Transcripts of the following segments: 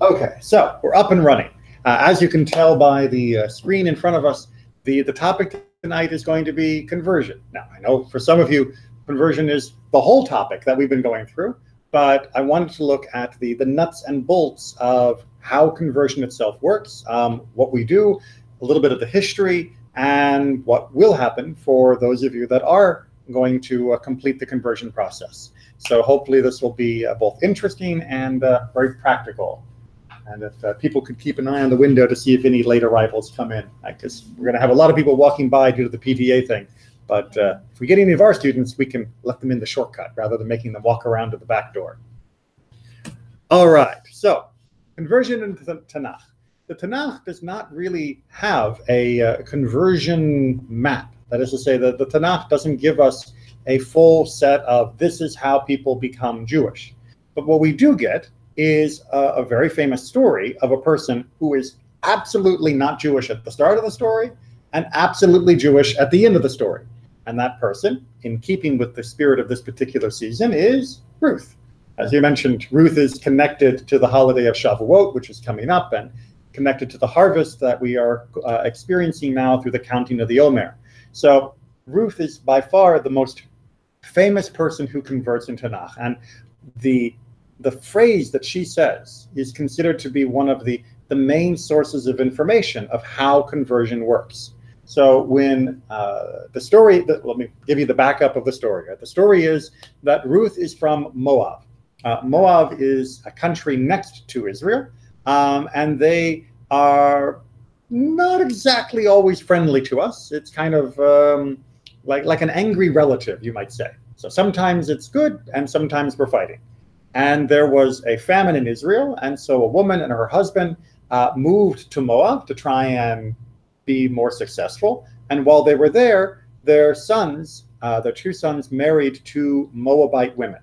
Okay, so we're up and running. As you can tell by the screen in front of us, the topic tonight is going to be conversion. Now, I know for some of you, conversion is the whole topic that we've been going through, but I wanted to look at the nuts and bolts of how conversion itself works, what we do, a little bit of the history, and what will happen for those of you that are going to complete the conversion process. So hopefully this will be both interesting and very practical. And if people could keep an eye on the window to see if any late arrivals come in, because we're going to have a lot of people walking by due to the PTA thing. But if we get any of our students, we can let them in the shortcut rather than making them walk around to the back door. All right, so conversion into the Tanakh. The Tanakh does not really have a conversion map. That is to say that the Tanakh doesn't give us a full set of this is how people become Jewish. But what we do get is a very famous story of a person who is absolutely not Jewish at the start of the story and absolutely Jewish at the end of the story. And that person, in keeping with the spirit of this particular season, is Ruth. As you mentioned, Ruth is connected to the holiday of Shavuot, which is coming up, and connected to the harvest that we are experiencing now through the counting of the Omer. So Ruth is by far the most famous person who converts in Tanakh. And the phrase that she says is considered to be one of the main sources of information of how conversion works. So when the story, let me give you the backup of the story. Right? The story is that Ruth is from Moab. Moab is a country next to Israel, and they are not exactly always friendly to us. It's kind of like an angry relative, you might say. So sometimes it's good, and sometimes we're fighting. And there was a famine in Israel, and so a woman and her husband moved to Moab to try and be more successful. And while they were there, their sons, their two sons, married two Moabite women.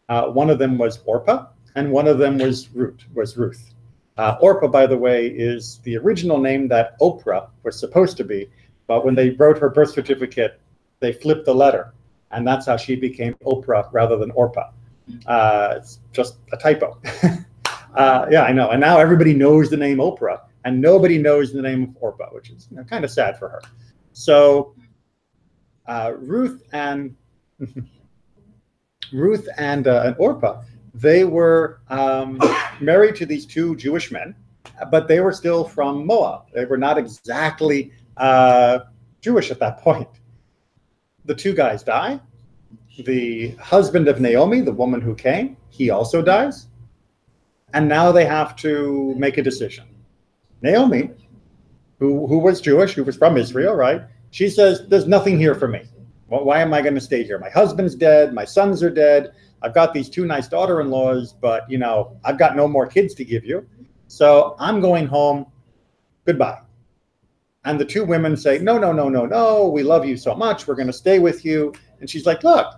One of them was Orpah, and one of them was Ruth. Orpah, by the way, is the original name that Oprah was supposed to be, but when they wrote her birth certificate, they flipped the letter, and that's how she became Oprah rather than Orpah. It's just a typo. Yeah, I know. And now everybody knows the name Oprah, and nobody knows the name of Orpah, which is kind of sad for her. So Ruth and Orpah, they were married to these two Jewish men, but they were still from Moab. They were not exactly Jewish at that point. The two guys die. The husband of Naomi, the woman who came, he also dies. And now they have to make a decision. Naomi, who was Jewish, who was from Israel, right? She says, there's nothing here for me. Well, why am I going to stay here? My husband's dead. My sons are dead. I've got these two nice daughter-in-laws, but, I've got no more kids to give you. So I'm going home. Goodbye. And the two women say, no, no, no, no, no. We love you so much. We're going to stay with you. And she's like, look,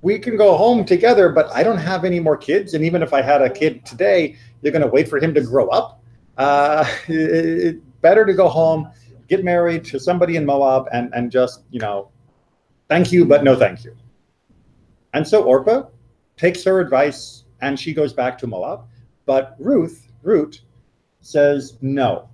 we can go home together, but I don't have any more kids. And even if I had a kid today, you're going to wait for him to grow up. It's better to go home, get married to somebody in Moab, and just, thank you, but no thank you. And so Orpah takes her advice, and she goes back to Moab. But Ruth says, no,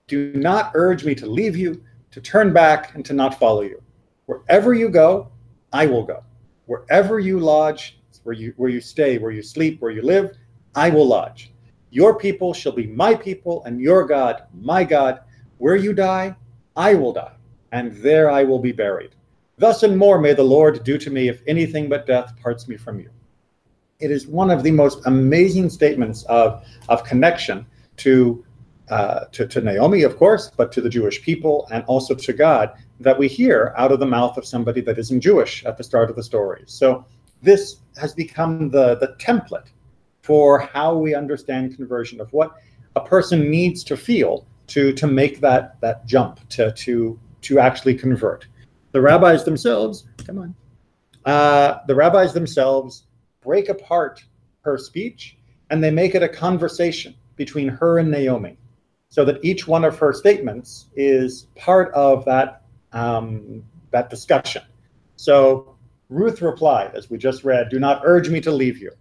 do not urge me to leave you, to turn back, and to not follow you. Wherever you go, I will go. Wherever you lodge, where you stay, where you sleep, where you live, I will lodge. Your people shall be my people, and your God, my God. Where you die, I will die, and there I will be buried. Thus and more may the Lord do to me if anything but death parts me from you. It is one of the most amazing statements of connection to Naomi, of course, but to the Jewish people and also to God that we hear out of the mouth of somebody that isn't Jewish at the start of the story. So this has become the template for how we understand conversion, of what a person needs to feel to make that jump to actually convert. The rabbis themselves, the rabbis themselves break apart her speech, and they make it a conversation between her and Naomi, so that each one of her statements is part of that discussion. So Ruth replied, as we just read, do not urge me to leave you.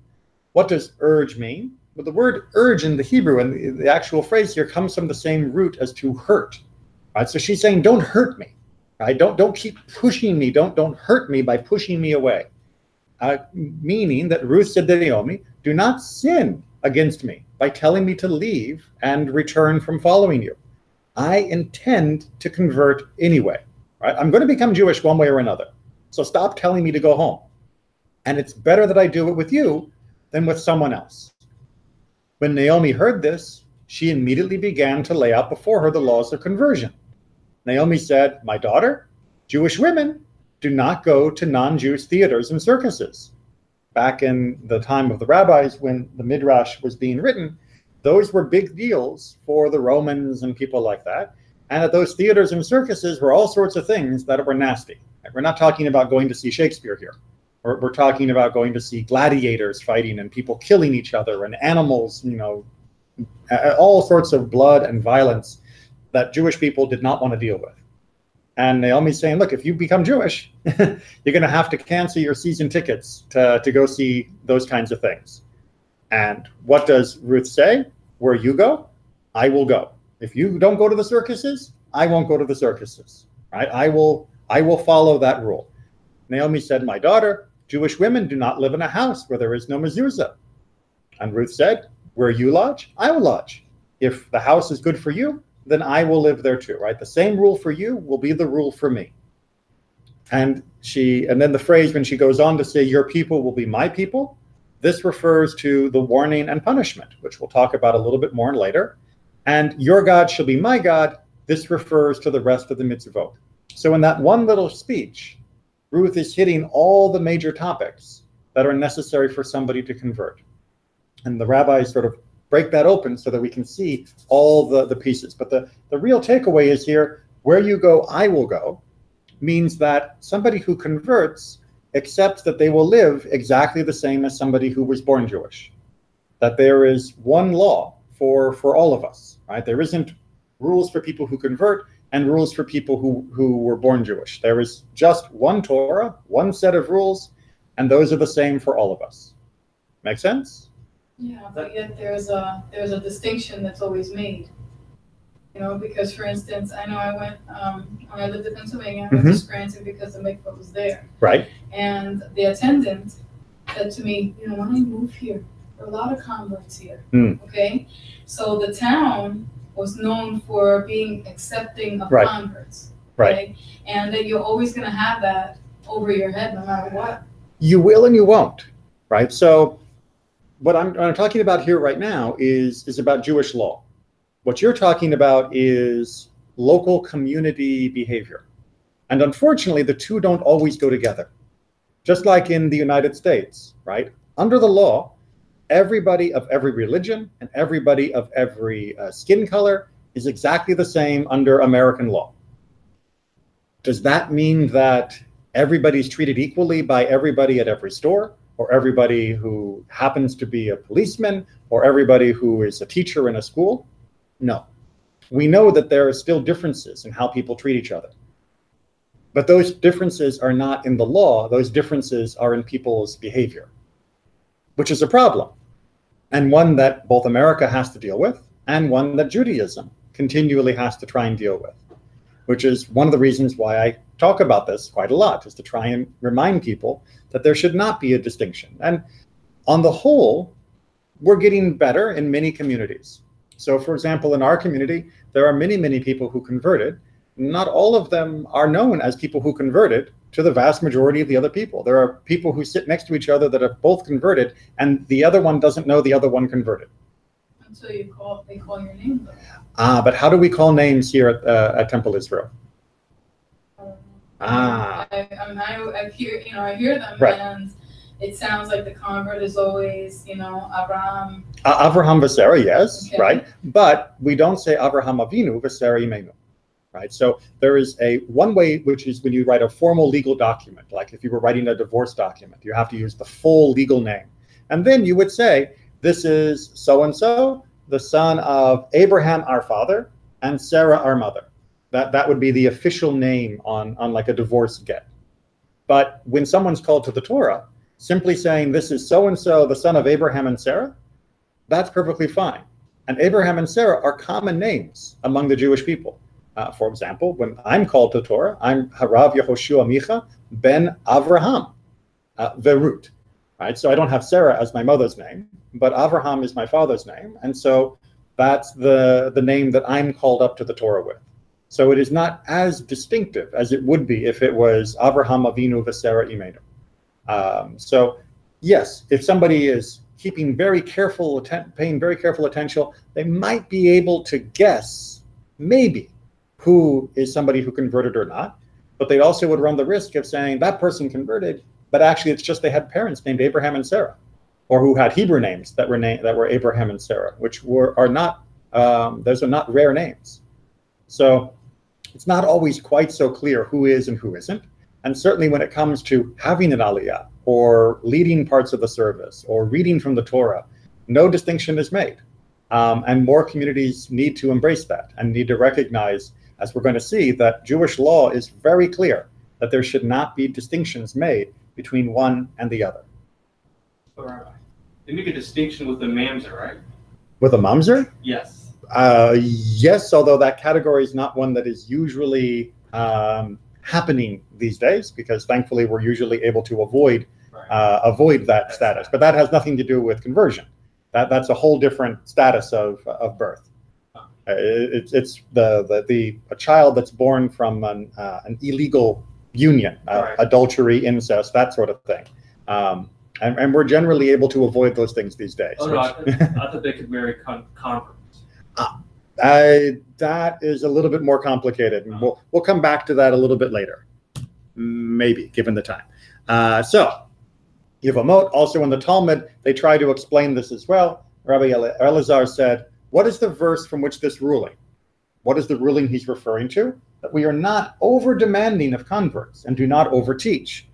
What does urge mean? But the word urge in the Hebrew and the actual phrase here comes from the same root as to hurt. Right? So she's saying, don't hurt me. Right? Don't keep pushing me. Don't hurt me by pushing me away. Meaning that Ruth said to Naomi, do not sin against me by telling me to leave and return from following you. I intend to convert anyway. Right? I'm going to become Jewish one way or another. So stop telling me to go home. And it's better that I do it with you than with someone else. When Naomi heard this, she immediately began to lay out before her the laws of conversion. Naomi said, my daughter, Jewish women do not go to non-Jewish theaters and circuses. Back in the time of the rabbis, when the Midrash was being written, those were big deals for the Romans and people like that. And at those theaters and circuses were all sorts of things that were nasty. We're not talking about going to see Shakespeare here. We're talking about going to see gladiators fighting and people killing each other and animals, you know, all sorts of blood and violence that Jewish people did not want to deal with. And Naomi's saying, look, if you become Jewish, you're going to have to cancel your season tickets to go see those kinds of things. And what does Ruth say? Where you go, I will go. If you don't go to the circuses, I won't go to the circuses. Right? I will follow that rule. Naomi said, my daughter, Jewish women do not live in a house where there is no mezuzah. And Ruth said, where you lodge, I will lodge. If the house is good for you, then I will live there too, right? The same rule for you will be the rule for me. And then the phrase when she goes on to say, your people will be my people, this refers to the warning and punishment, which we'll talk about a little bit more later. And your God shall be my God, this refers to the rest of the mitzvot. So in that one little speech, Ruth is hitting all the major topics that are necessary for somebody to convert. And the rabbis sort of break that open so that we can see all the pieces. But the real takeaway is here, where you go, I will go, means that somebody who converts accepts that they will live exactly the same as somebody who was born Jewish. That there is one law for all of us, right? There isn't rules for people who convert and rules for people who were born Jewish. There is just one Torah, one set of rules, and those are the same for all of us. Make sense? Yeah, but yet there's a distinction that's always made. You know, because for instance, I know I went when I lived in Pennsylvania, I went to Scranton because the mikvah was there. Right. And the attendant said to me, you know, when I moved here, there are a lot of converts here. Okay, so the town was known for being accepting of converts. Okay? Right. And that you're always going to have that over your head no matter what. You will and you won't. Right. So what I'm talking about here right now is about Jewish law. What you're talking about is local community behavior. And unfortunately, the two don't always go together. Just like in the United States, right? Under the law, everybody of every religion and everybody of every skin color is exactly the same under American law. Does that mean that everybody's treated equally by everybody at every store, or everybody who happens to be a policeman, or everybody who is a teacher in a school? No. We know that there are still differences in how people treat each other. But those differences are not in the law. Those differences are in people's behavior, which is a problem, and one that both America has to deal with, and one that Judaism continually has to try and deal with, which is one of the reasons why I talk about this quite a lot, is to try and remind people that there should not be a distinction. And on the whole, we're getting better in many communities. So for example, in our community, there are many, many people who converted. Not all of them are known as people who converted to the vast majority of the other people. There are people who sit next to each other that have both converted, and the other one doesn't know the other one converted. Until they call your name. But how do we call names here at Temple Israel? I hear them, right. And it sounds like the convert is always, Abraham. Avraham v'Sarah, yes, okay. Right. But we don't say Avraham Avinu v'Sarah Imenu, right? So there is one way, which is when you write a formal legal document, like if you were writing a divorce document, you have to use the full legal name. And then you would say, this is so-and-so, the son of Abraham, our father, and Sarah, our mother. That would be the official name on like a divorce get. But when someone's called to the Torah, simply saying this is so-and-so, the son of Abraham and Sarah, that's perfectly fine. And Abraham and Sarah are common names among the Jewish people. For example, when I'm called to Torah, I'm Harav Yehoshua Micha ben Avraham Verut. Right? So I don't have Sarah as my mother's name, but Avraham is my father's name. And so that's the name that I'm called up to the Torah with. So it is not as distinctive as it would be if it was Avraham Avinu v'Sarah Imenu. So yes, if somebody is keeping very careful, paying very careful attention, they might be able to guess maybe who is somebody who converted or not, but they also would run the risk of saying that person converted, but actually it's just they had parents named Abraham and Sarah, or who had Hebrew names that were Abraham and Sarah, which are not those are not rare names. So it's not always quite so clear who is and who isn't. And certainly when it comes to having an aliyah, or leading parts of the service, or reading from the Torah, no distinction is made. And more communities need to embrace that and need to recognize, as we're going to see, that Jewish law is very clear that there should not be distinctions made between one and the other. So, Rabbi, they make a distinction with the mamzer, right? With a mamzer? Yes. Yes, although that category is not one that is usually happening these days, because thankfully we're usually able to avoid that status. But that has nothing to do with conversion. That's a whole different status of birth. It's a child that's born from an illegal union, adultery, incest, that sort of thing. And we're generally able to avoid those things these days. Oh, no, I thought they could marry converts. That is a little bit more complicated. And we'll come back to that a little bit later, maybe, given the time. So, Yevamot, also in the Talmud, they try to explain this as well. Rabbi Elazar said, what is the verse from which this ruling? What is the ruling he's referring to? That we are not over-demanding of converts and do not over-teach.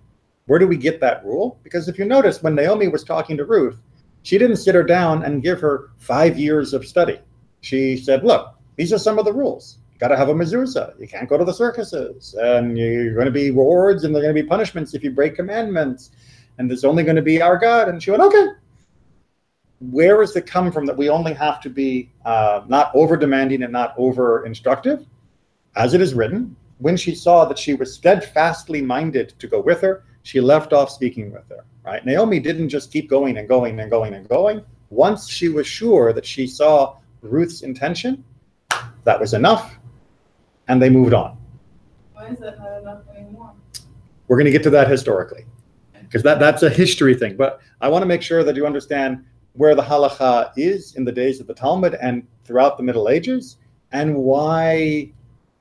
Where do we get that rule? Because if you notice, when Naomi was talking to Ruth, she didn't sit her down and give her 5 years of study. She said, look, these are some of the rules. You got to have a mezuzah. You can't go to the circuses. And you're going to be rewards and there are going to be punishments if you break commandments. And there's only going to be our God. And she went, okay. Where does it come from that we only have to be not over-demanding and not over-instructive? As it is written, when she saw that she was steadfastly minded to go with her, she left off speaking with her. Right? Naomi didn't just keep going and going and going and going. Once she was sure that she saw Ruth's intention, that was enough, and they moved on. Why is that not enough anymore? We're going to get to that historically, because that's a history thing. But I want to make sure that you understand where the halacha is in the days of the Talmud and throughout the Middle Ages, and why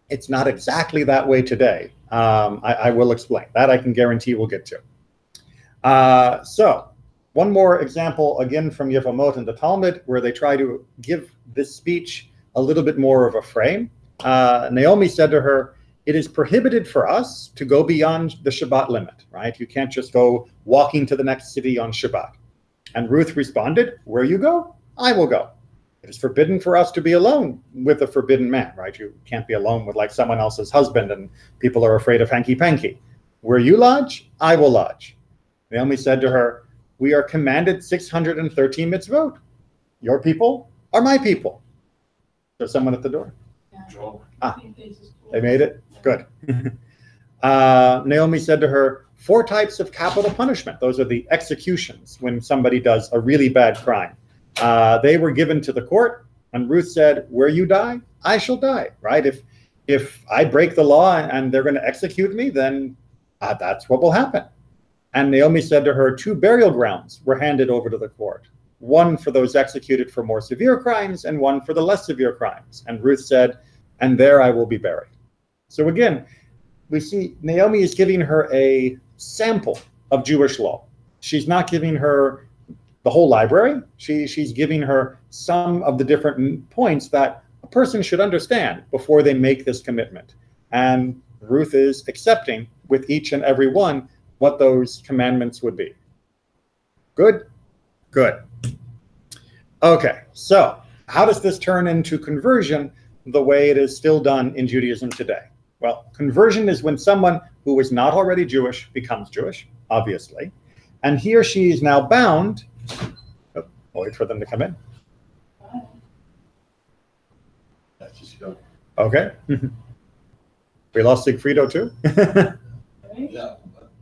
it's not exactly that way today. I will explain. That I can guarantee we'll get to. So one more example, again from Yevamot and the Talmud, where they try to give this speech a little bit more of a frame. Naomi said to her, it is prohibited for us to go beyond the Shabbat limit, right? You can't just go walking to the next city on Shabbat. And Ruth responded, where you go, I will go. It is forbidden for us to be alone with a forbidden man, right? You can't be alone with like someone else's husband and people are afraid of hanky-panky. Where you lodge, I will lodge. Naomi said to her, we are commanded 613 mitzvot. Your people are my people. There's someone at the door. Yeah. They made it? Good. Naomi said to her, 4 types of capital punishment. Those are the executions when somebody does a really bad crime. They were given to the court, and Ruth said, where you die, I shall die, right? If I break the law and they're going to execute me, then that's what will happen. And Naomi said to her, 2 burial grounds were handed over to the court. One for those executed for more severe crimes and one for the less severe crimes. And Ruth said, and there I will be buried. So again, we see Naomi is giving her a sample of Jewish law. She's not giving her the whole library. She's giving her some of the different points that a person should understand before they make this commitment. And Ruth is accepting with each and every one what those commandments would be. Good? Good. Okay, so how does this turn into conversion the way it is still done in Judaism today? Well, conversion is when someone who is not already Jewish becomes Jewish, obviously, and he or she is now bound, wait for them to come in, just go. Okay. We lost Sigfrido too? Right? Yeah,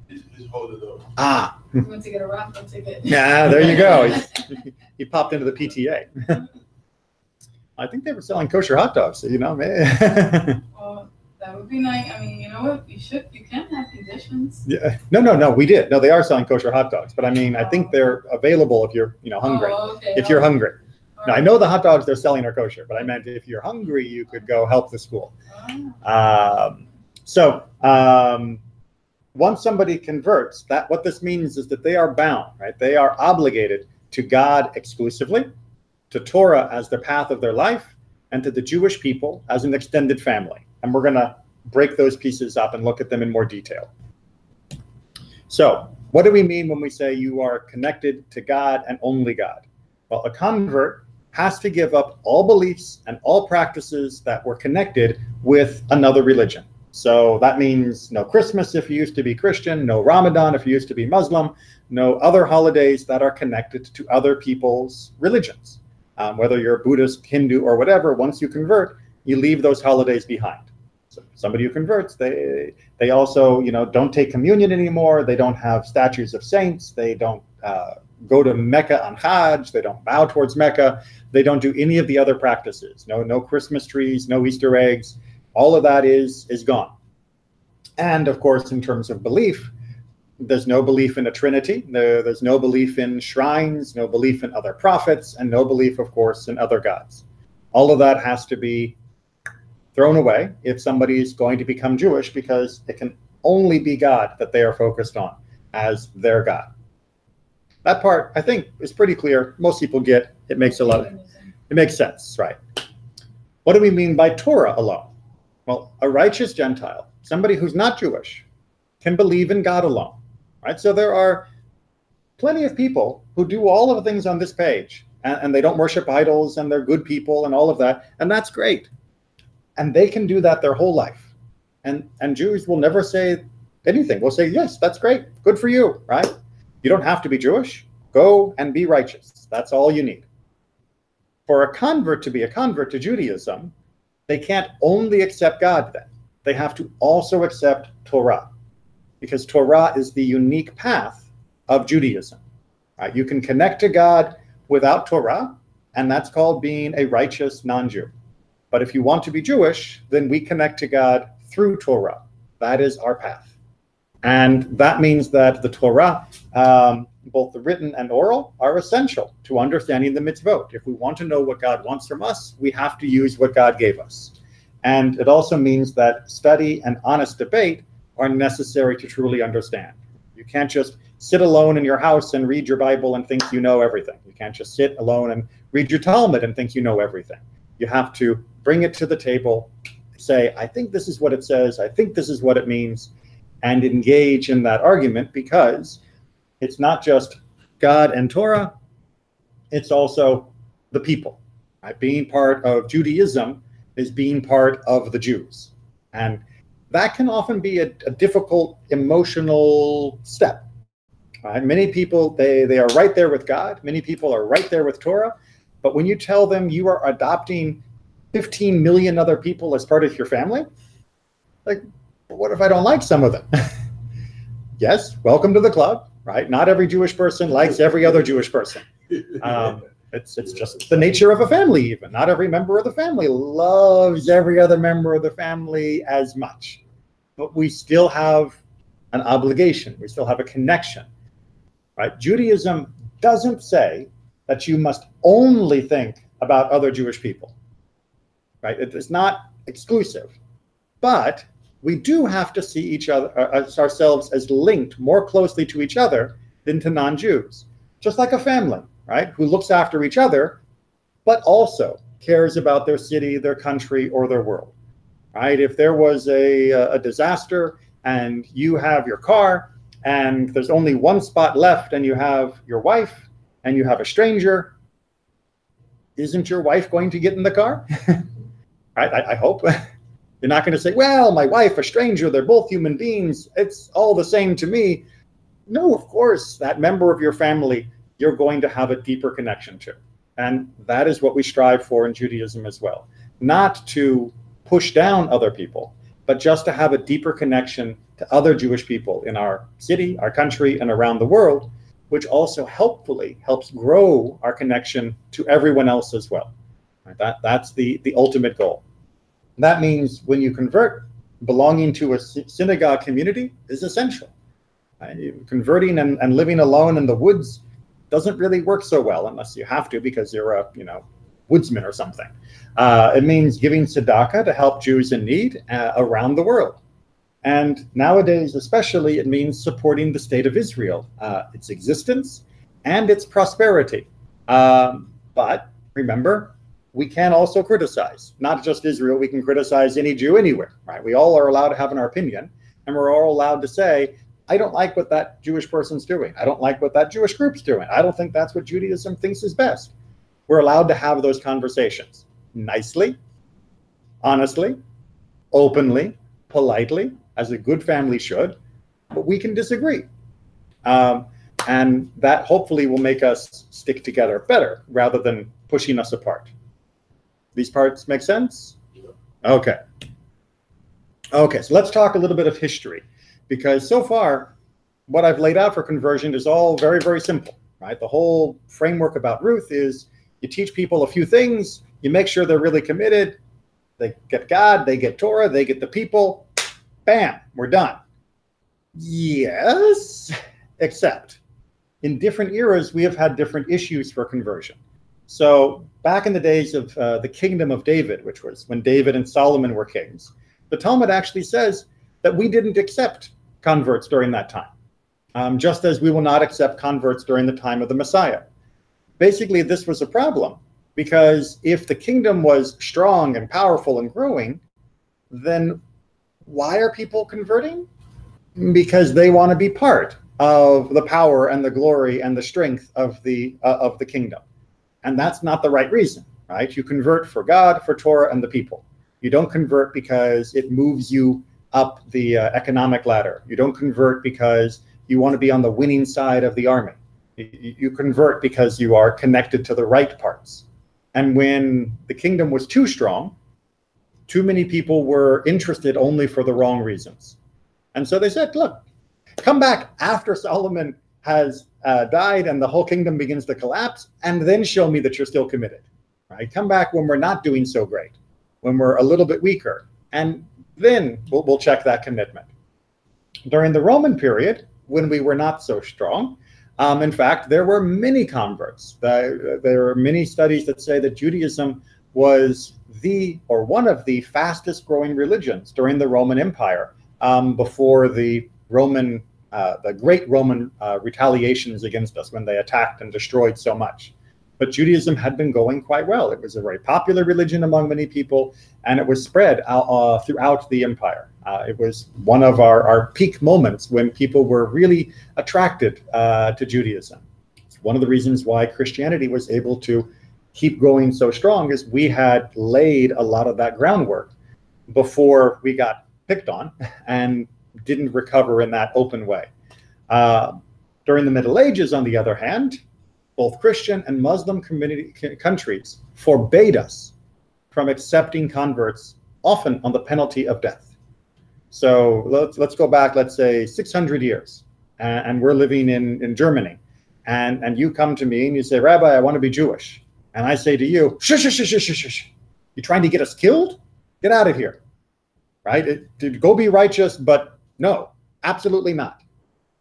he's holding up. Ah. We went to get a raffle ticket. Yeah, there you go. He popped into the PTA. I think they were selling kosher hot dogs, you know. Well, that would be nice. I mean, you know what? You can have conditions. Yeah. No, we did. No, they are selling kosher hot dogs, but I mean, I think they're available if you're, hungry. Oh, okay. If you're hungry. Now, I Right. know the hot dogs they're selling are kosher, but I meant if you're hungry, you could go help the school. Once somebody converts, what this means is that they are bound, right? They are obligated to God exclusively, to Torah as the path of their life, and to the Jewish people as an extended family. And we're going to break those pieces up and look at them in more detail. So, what do we mean when we say you are connected to God and only God? Well, a convert has to give up all beliefs and all practices that were connected with another religion. So that means no Christmas if you used to be Christian, no Ramadan if you used to be Muslim, no other holidays that are connected to other people's religions. Whether you're Buddhist, Hindu, or whatever, once you convert, you leave those holidays behind. So somebody who converts, they also, don't take communion anymore. They don't have statues of saints. They don't go to Mecca on Hajj. They don't bow towards Mecca. They don't do any of the other practices. No Christmas trees, no Easter eggs. All of that is gone. And of course, in terms of belief, there's no belief in a Trinity. There's no belief in shrines, no belief in other prophets, and no belief, of course, in other gods. All of that has to be thrown away if somebody is going to become Jewish, because it can only be God that they are focused on as their God. That part, I think, is pretty clear. Most people get it. Makes it makes sense, right? What do we mean by Torah alone? Well, a righteous Gentile, somebody who's not Jewish, can believe in God alone, right? So there are plenty of people who do all of the things on this page, and they don't worship idols, and they're good people and all of that, and that's great. And they can do that their whole life. And Jews will never say anything. We'll say, yes, that's great. Good for you, right? You don't have to be Jewish. Go and be righteous. That's all you need. For a convert to be a convert to Judaism, they can't only accept God then. They have to also accept Torah, because Torah is the unique path of Judaism. Right? You can connect to God without Torah, and that's called being a righteous non-Jew. But if you want to be Jewish, then we connect to God through Torah. That is our path. And that means that the Torah, both the written and oral, are essential to understanding the mitzvot. If we want to know what God wants from us, we have to use what God gave us. And it also means that study and honest debate are necessary to truly understand. You can't just sit alone in your house and read your Bible and think you know everything. You can't just sit alone and read your Talmud and think you know everything. You have to bring it to the table, say, I think this is what it says, I think this is what it means, and engage in that argument, because it's not just God and Torah, it's also the people. Right? Being part of Judaism is being part of the Jews. And that can often be a difficult emotional step. Right? Many people, they are right there with God. Many people are right there with Torah. But when you tell them you are adopting 15 million other people as part of your family, like, what if I don't like some of them? Yes, welcome to the club, right? Not every Jewish person likes every other Jewish person. It's just the nature of a family even. Not every member of the family loves every other member of the family as much. But we still have an obligation. We still have a connection, right? Judaism doesn't say that you must only think about other Jewish people, right? It is not exclusive. But we do have to see each other, ourselves as linked more closely to each other than to non-Jews. Just like a family, right? Who looks after each other, but also cares about their city, their country, or their world, right? If there was a disaster and you have your car and there's only one spot left and you have your wife and you have a stranger, isn't your wife going to get in the car? I hope. You're not going to say, well, my wife, a stranger, they're both human beings, it's all the same to me. No, of course, that member of your family, you're going to have a deeper connection to. And that is what we strive for in Judaism as well. not to push down other people, but just to have a deeper connection to other Jewish people in our city, our country, and around the world, which also helpfully helps grow our connection to everyone else as well. Right? That's the ultimate goal. That means when you convert, belonging to a synagogue community is essential. Converting and living alone in the woods doesn't really work so well unless you have to because you're a woodsman or something. It means giving tzedakah to help Jews in need around the world. And nowadays, especially, it means supporting the state of Israel, its existence and its prosperity. But remember, we can also criticize, not just Israel, we can criticize any Jew anywhere, right? We all are allowed to have an opinion, and we're all allowed to say, I don't like what that Jewish person's doing. I don't like what that Jewish group's doing. I don't think that's what Judaism thinks is best. We're allowed to have those conversations nicely, honestly, openly, politely, as a good family should, but we can disagree. And that hopefully will make us stick together better rather than pushing us apart. These parts make sense? Okay. Okay, so let's talk a little bit of history, because so far, what I've laid out for conversion is all very, very simple, right? The whole framework about Ruth is you teach people a few things, you make sure they're really committed, they get God, they get Torah, they get the people, bam, we're done. Yes, except in different eras, we have had different issues for conversion. So back in the days of the kingdom of David, which was when David and Solomon were kings, the Talmud actually says that we didn't accept converts during that time, just as we will not accept converts during the time of the Messiah. Basically, this was a problem, because if the kingdom was strong and powerful and growing, then why are people converting? Because they want to be part of the power and the glory and the strength of the kingdom. And that's not the right reason, right? You convert for God, for Torah, and the people. You don't convert because it moves you up the economic ladder. You don't convert because you want to be on the winning side of the army. You convert because you are connected to the right parts. And when the kingdom was too strong, too many people were interested only for the wrong reasons. And so they said, look, come back after Solomon has died and the whole kingdom begins to collapse, and then show me that you're still committed, right? Come back when we're not doing so great, when we're a little bit weaker, and then we'll check that commitment. During the Roman period, when we were not so strong, in fact, there were many converts. There are many studies that say that Judaism was one of the fastest growing religions during the Roman Empire, before the great Roman retaliations against us when they attacked and destroyed so much. But Judaism had been going quite well. It was a very popular religion among many people, and it was spread throughout the empire. It was one of our peak moments when people were really attracted to Judaism. It's one of the reasons why Christianity was able to keep going so strong, is we had laid a lot of that groundwork before we got picked on and didn't recover in that open way. During the Middle Ages, on the other hand, both Christian and Muslim countries forbade us from accepting converts, often on the penalty of death. So let's go back, let's say 600 years, and we're living in Germany, and you come to me and you say, Rabbi, I want to be Jewish. And I say to you, shush, shush, shush, shush, shush. You trying to get us killed? Get out of here, right? Go be righteous, but no, absolutely not.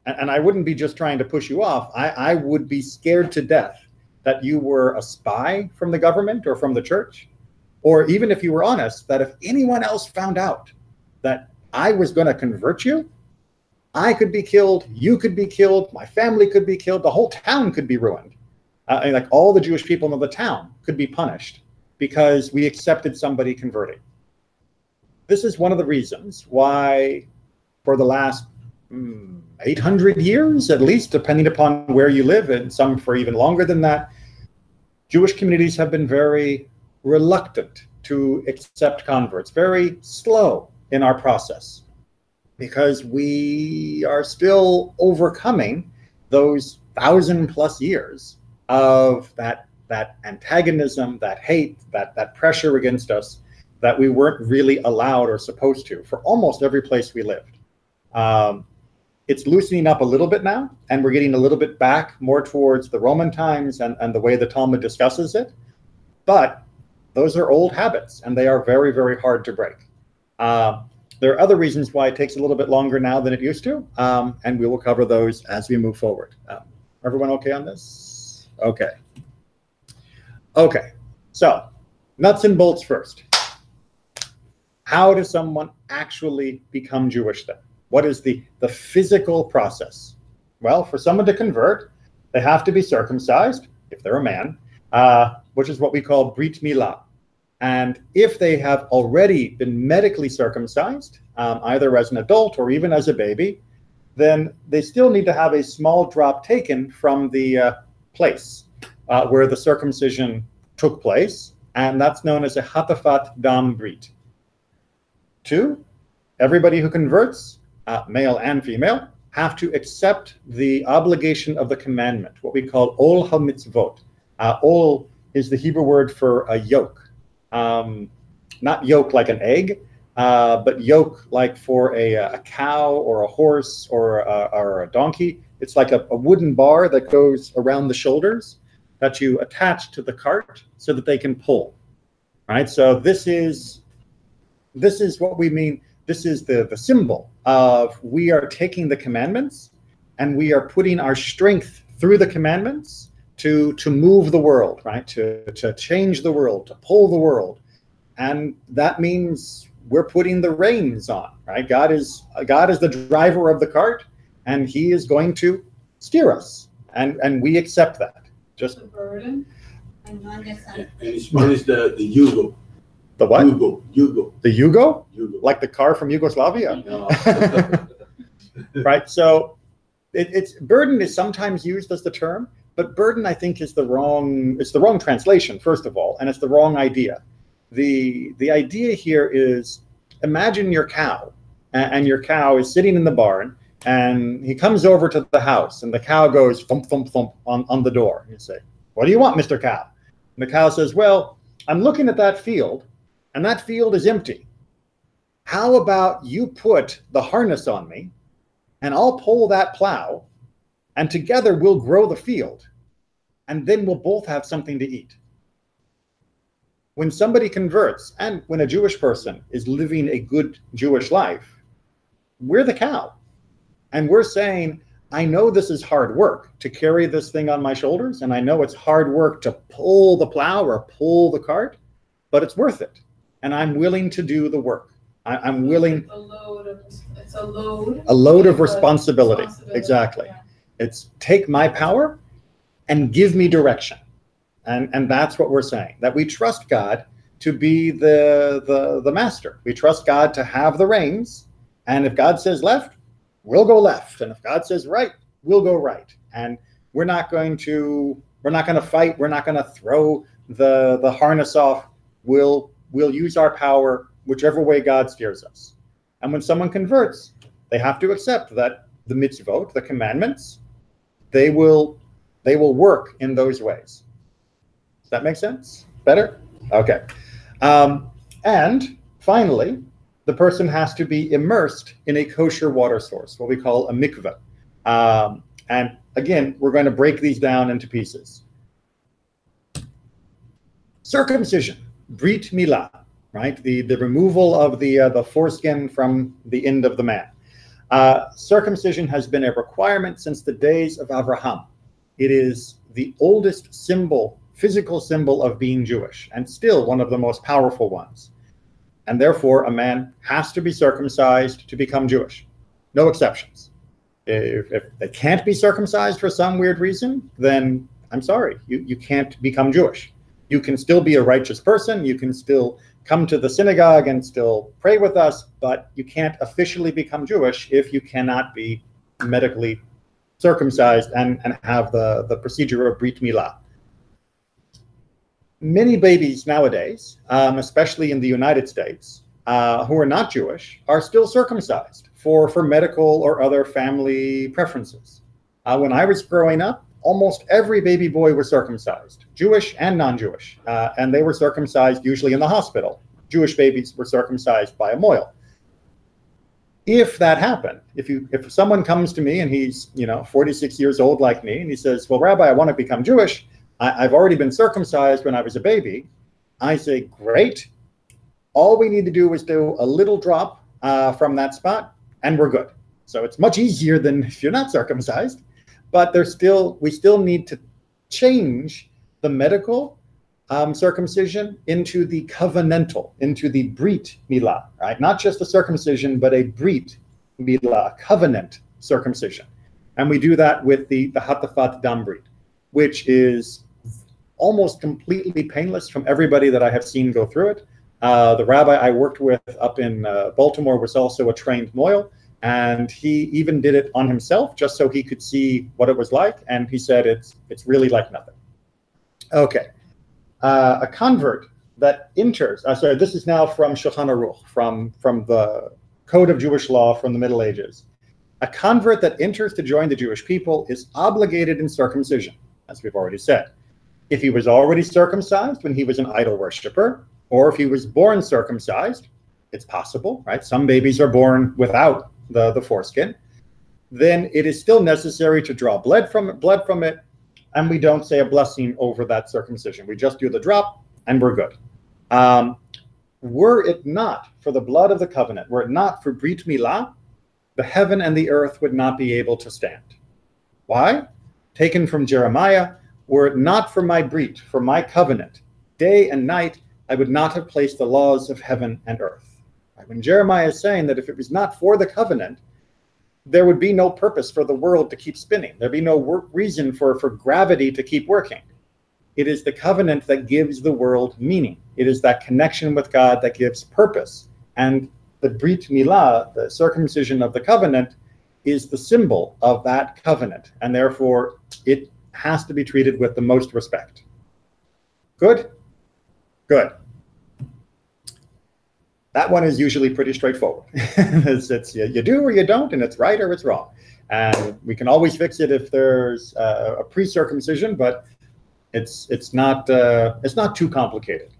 And I wouldn't be just trying to push you off. I would be scared to death that you were a spy from the government or from the church, or even if you were honest, that if anyone else found out that I was going to convert you, I could be killed, you could be killed, my family could be killed, the whole town could be ruined. Like all the Jewish people in the town could be punished because we accepted somebody converting. This is one of the reasons why for the last 800 years, at least, depending upon where you live, and some for even longer than that, Jewish communities have been very reluctant to accept converts, very slow in our process, because we are still overcoming those 1,000+ years of that antagonism, that hate, that pressure against us. that we weren't really allowed or supposed to for almost every place we lived. It's loosening up a little bit now, and we're getting a little bit back more towards the Roman times and the way the Talmud discusses it. But those are old habits, and they are very, very hard to break. There are other reasons why it takes a little bit longer now than it used to, and we will cover those as we move forward. Everyone okay on this? Okay. Okay, so nuts and bolts first. How does someone actually become Jewish then? What is the physical process? Well, for someone to convert, they have to be circumcised, if they're a man, which is what we call Brit Milah. And if they have already been medically circumcised, either as an adult or even as a baby, then they still need to have a small drop taken from the place where the circumcision took place, and that's known as a Hatafat Dam Brit. 2, everybody who converts, male and female, have to accept the obligation of the commandment, what we call Ol HaMitzvot. Ol is the Hebrew word for a yoke. Not yoke like an egg, but yoke like for a cow or a horse or a donkey. It's like a wooden bar that goes around the shoulders that you attach to the cart so that they can pull. Right? So this is what we mean. This is the symbol of we are taking the commandments and we are putting our strength through the commandments to move the world, right? To change the world, to pull the world. And that means we're putting the reins on, right? God is the driver of the cart, and he is going to steer us. And we accept that. Just The burden. And in Spanish, the yugo. the what? Yugo. The Yugo? Yugo. Like the car from Yugoslavia? No. Right, so it's burden is sometimes used as the term, but burden I think is the wrong translation, first of all, and it's the wrong idea. The idea here is, imagine your cow, and your cow is sitting in the barn, and he comes over to the house, and the cow goes thump, thump, thump on the door. You say, "What do you want, Mr. Cow?" And the cow says, "Well, I'm looking at that field, and that field is empty. How about you put the harness on me, and I'll pull that plow, and together we'll grow the field, and then we'll both have something to eat." When somebody converts, and when a Jewish person is living a good Jewish life, we're the cow. And we're saying, I know this is hard work to carry this thing on my shoulders, and I know it's hard work to pull the plow or pull the cart, but it's worth it. And I'm willing to do the work. I'm willing. It's a load. A load of responsibility. Exactly. Yeah. It's take my power and give me direction. And that's what we're saying, that we trust God to be the master. We trust God to have the reins. And if God says left, we'll go left. And if God says right, we'll go right. And we're not going to fight. We're not going to throw the harness off. We'll use our power whichever way God steers us. And when someone converts, they have to accept that the mitzvot, the commandments, they will work in those ways. Does that make sense? Better? Okay. And finally, the person has to be immersed in a kosher water source, what we call a mikveh. And again, we're going to break these down into pieces. Circumcision, Brit Milah, right? The removal of the foreskin from the end of the man. Circumcision has been a requirement since the days of Abraham. It is the oldest symbol, physical symbol of being Jewish, and still one of the most powerful ones. And therefore, a man has to be circumcised to become Jewish. No exceptions. If they can't be circumcised for some weird reason, then I'm sorry, you can't become Jewish. You can still be a righteous person, you can still come to the synagogue and still pray with us, but you can't officially become Jewish if you cannot be medically circumcised and have the procedure of Brit Milah. Many babies nowadays, especially in the United States, who are not Jewish, are still circumcised for medical or other family preferences. When I was growing up, almost every baby boy was circumcised, Jewish and non-Jewish, and they were circumcised usually in the hospital. Jewish babies were circumcised by a mohel. If that happened, if someone comes to me and he's 46 years old like me, and he says, well, Rabbi, I want to become Jewish. I've already been circumcised when I was a baby. I say, great. All we need to do is do a little drop from that spot, and we're good. So it's much easier than if you're not circumcised, but we still need to change the medical circumcision into the covenantal, into the brit milah, right? Not just a circumcision, but a brit milah, a covenant circumcision. And we do that with the hatafat dam brit, which is almost completely painless from everybody that I have seen go through it. The rabbi I worked with up in Baltimore was also a trained mohel, and he even did it on himself just so he could see what it was like. And he said it's really like nothing. Okay. A convert that enters, sorry, this is now from Shulchan Aruch, from the Code of Jewish Law from the Middle Ages. A convert that enters to join the Jewish people is obligated in circumcision, as we've already said. If he was already circumcised when he was an idol worshiper, or if he was born circumcised, it's possible, right? Some babies are born without the foreskin. Then it is still necessary to draw blood from it, and we don't say a blessing over that circumcision. We just do the drop, and we're good. Were it not for the blood of the covenant, were it not for Brit Milah, the heaven and the earth would not be able to stand. Why? Taken from Jeremiah, were it not for my Brit, for my covenant, day and night, I would not have placed the laws of heaven and earth. When Jeremiah is saying that if it was not for the covenant, there would be no purpose for the world to keep spinning. There'd be no reason for gravity to keep working. It is the covenant that gives the world meaning. It is that connection with God that gives purpose. And the Brit Milah, the circumcision of the covenant, is the symbol of that covenant. And therefore, it has to be treated with the most respect. Good? Good. That one is usually pretty straightforward. it's you do or you don't, and it's right or it's wrong. And we can always fix it if there's a pre-circumcision, but it's not too complicated.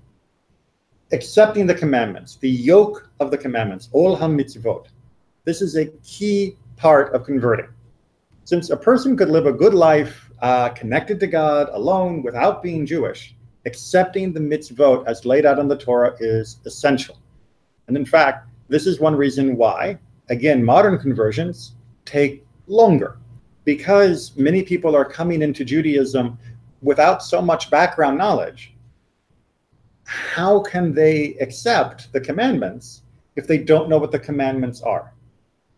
Accepting the commandments, the yoke of the commandments, ol ha-mitzvot. This is a key part of converting. Since a person could live a good life connected to God alone without being Jewish, accepting the mitzvot as laid out in the Torah is essential. And in fact, this is one reason why, again, modern conversions take longer, because many people are coming into Judaism without so much background knowledge. How can they accept the commandments if they don't know what the commandments are?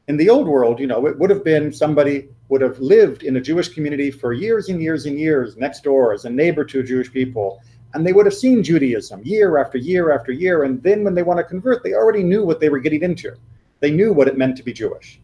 In the old world, it would have been somebody would have lived in a Jewish community for years and years and years next door as a neighbor to Jewish people. And they would have seen Judaism year after year after year. And then when they want to convert, they already knew what they were getting into. They knew what it meant to be Jewish.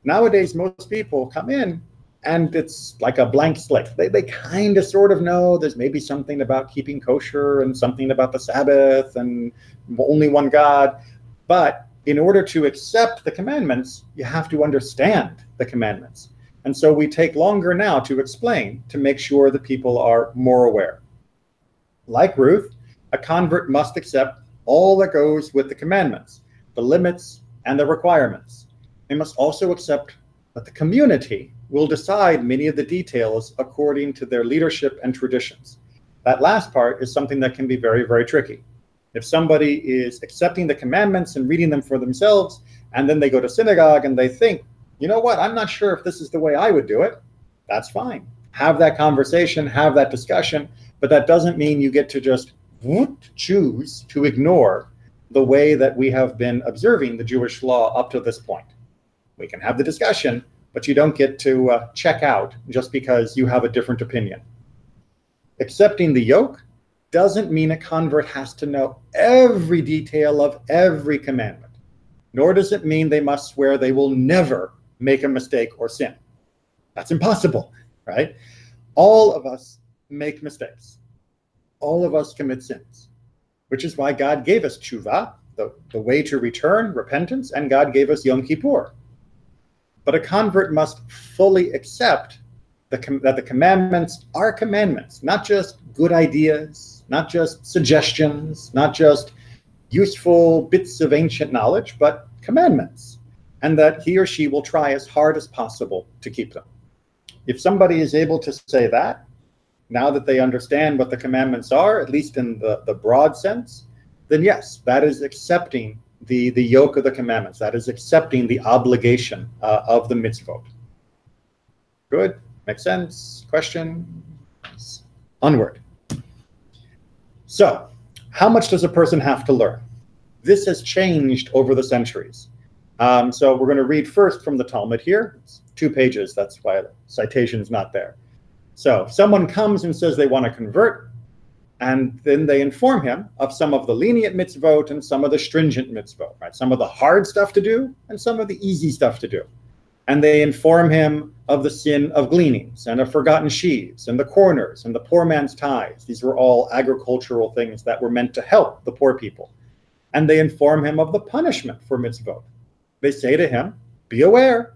Nowadays, most people come in and it's like a blank slate. They kind of sort of know there's maybe something about keeping kosher and something about the Sabbath and only one God. But in order to accept the commandments, you have to understand the commandments. And so we take longer now to explain to make sure that people are more aware. Like Ruth, a convert must accept all that goes with the commandments, the limits, and the requirements. They must also accept that the community will decide many of the details according to their leadership and traditions. That last part is something that can be very, very tricky. If somebody is accepting the commandments and reading them for themselves, and then they go to synagogue and they think, you know what, I'm not sure if this is the way I would do it, that's fine. Have that conversation, have that discussion, but that doesn't mean you get to just choose to ignore the way that we have been observing the Jewish law up to this point. We can have the discussion, but you don't get to check out just because you have a different opinion. Accepting the yoke doesn't mean a convert has to know every detail of every commandment, nor does it mean they must swear they will never make a mistake or sin. That's impossible, right? All of us make mistakes. All of us commit sins, which is why God gave us tshuva, the way to return, repentance, and God gave us Yom Kippur. But a convert must fully accept that the commandments are commandments, not just good ideas, not just suggestions, not just, useful bits of ancient knowledge, but commandments, and that he or she will try as hard as possible to keep them. If somebody is able to say that, now that they understand what the commandments are, at least in the broad sense, then yes, that is accepting the yoke of the commandments. That is accepting the obligation of the mitzvot. Good? Makes sense? Question? Onward. So, how much does a person have to learn? This has changed over the centuries. So we're going to read first from the Talmud here. It's 2 pages. That's why the citation is not there. So if someone comes and says they want to convert, and then they inform him of some of the lenient mitzvot and some of the stringent mitzvot, right? Some of the hard stuff to do and some of the easy stuff to do. And they inform him of the sin of gleanings and of forgotten sheaves and the corners and the poor man's tithes. These were all agricultural things that were meant to help the poor people. And they inform him of the punishment for mitzvot. They say to him, be aware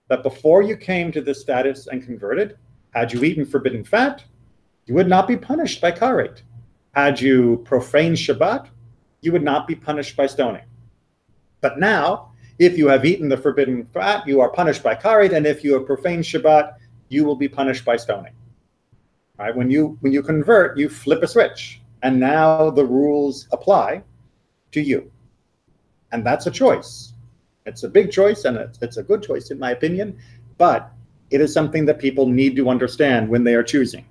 that before you came to this status and converted, had you eaten forbidden fat, you would not be punished by karet. Had you profaned Shabbat, you would not be punished by stoning. But now, if you have eaten the forbidden fat, you are punished by karet, and if you have profaned Shabbat, you will be punished by stoning. All right? When you convert, you flip a switch, and now the rules apply to you. And that's a choice. It's a big choice, and it's a good choice in my opinion, but it is something that people need to understand when they are choosing.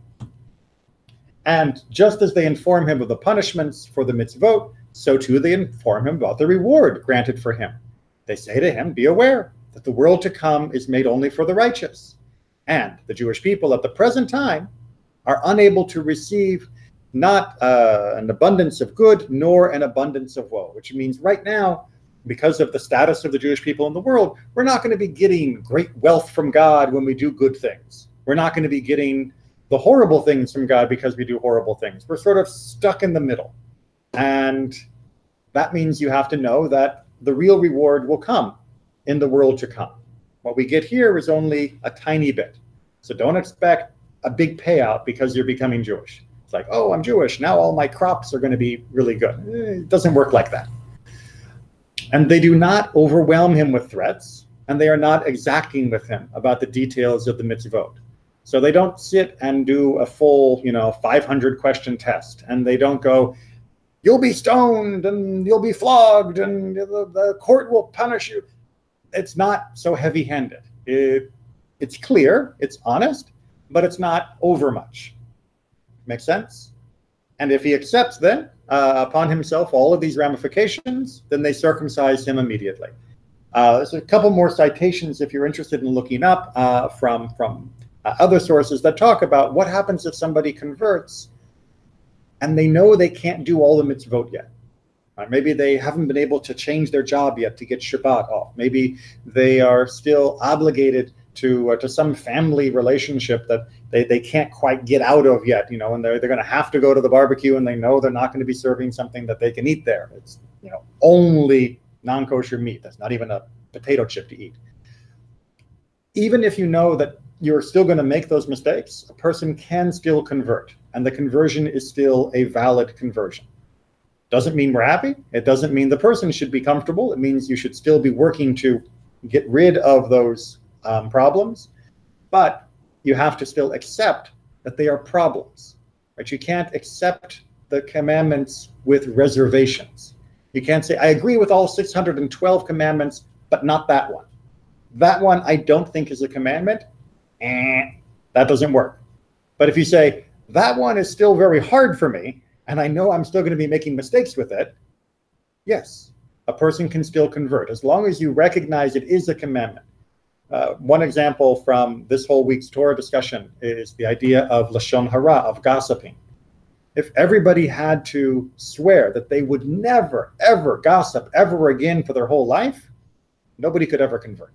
And just as they inform him of the punishments for the mitzvot, so too they inform him about the reward granted for him. They say to him, be aware that the world to come is made only for the righteous. And the Jewish people at the present time are unable to receive not an abundance of good, nor an abundance of woe, which means right now, because of the status of the Jewish people in the world, we're not going to be getting great wealth from God when we do good things. We're not going to be getting the horrible things from God because we do horrible things. We're sort of stuck in the middle. And that means you have to know that the real reward will come in the world to come. What we get here is only a tiny bit. So don't expect a big payout because you're becoming Jewish. It's like, oh, I'm Jewish. Now all my crops are going to be really good. It doesn't work like that. And they do not overwhelm him with threats, and they are not exacting with him about the details of the mitzvot. So they don't sit and do a full, 500 question test, and they don't go, you'll be stoned and you'll be flogged and the court will punish you. It's not so heavy-handed. It's clear, it's honest, but it's not overmuch. Make sense? And if he accepts then upon himself all of these ramifications, then they circumcise him immediately. There's a couple more citations if you're interested in looking up from other sources that talk about what happens if somebody converts and they know they can't do all the mitzvot yet. Maybe they haven't been able to change their job yet to get Shabbat off. Maybe they are still obligated to some family relationship that they can't quite get out of yet, and they're going to have to go to the barbecue, and they know they're not going to be serving something that they can eat there. It's only non-kosher meat. That's not even a potato chip to eat. Even if you know that you're still going to make those mistakes, a person can still convert, and the conversion is still a valid conversion. Doesn't mean we're happy. It doesn't mean the person should be comfortable. It means you should still be working to get rid of those problems, but you have to still accept that they are problems, right? You can't accept the commandments with reservations. You can't say, I agree with all 612 commandments, but not that one. That one I don't think is a commandment. That doesn't work. But if you say, that one is still very hard for me, and I know I'm still going to be making mistakes with it, yes, a person can still convert, as long as you recognize it is a commandment. One example from this whole week's Torah discussion is the idea of lashon hara, of gossiping. If everybody had to swear that they would never, ever gossip ever again for their whole life, nobody could ever convert.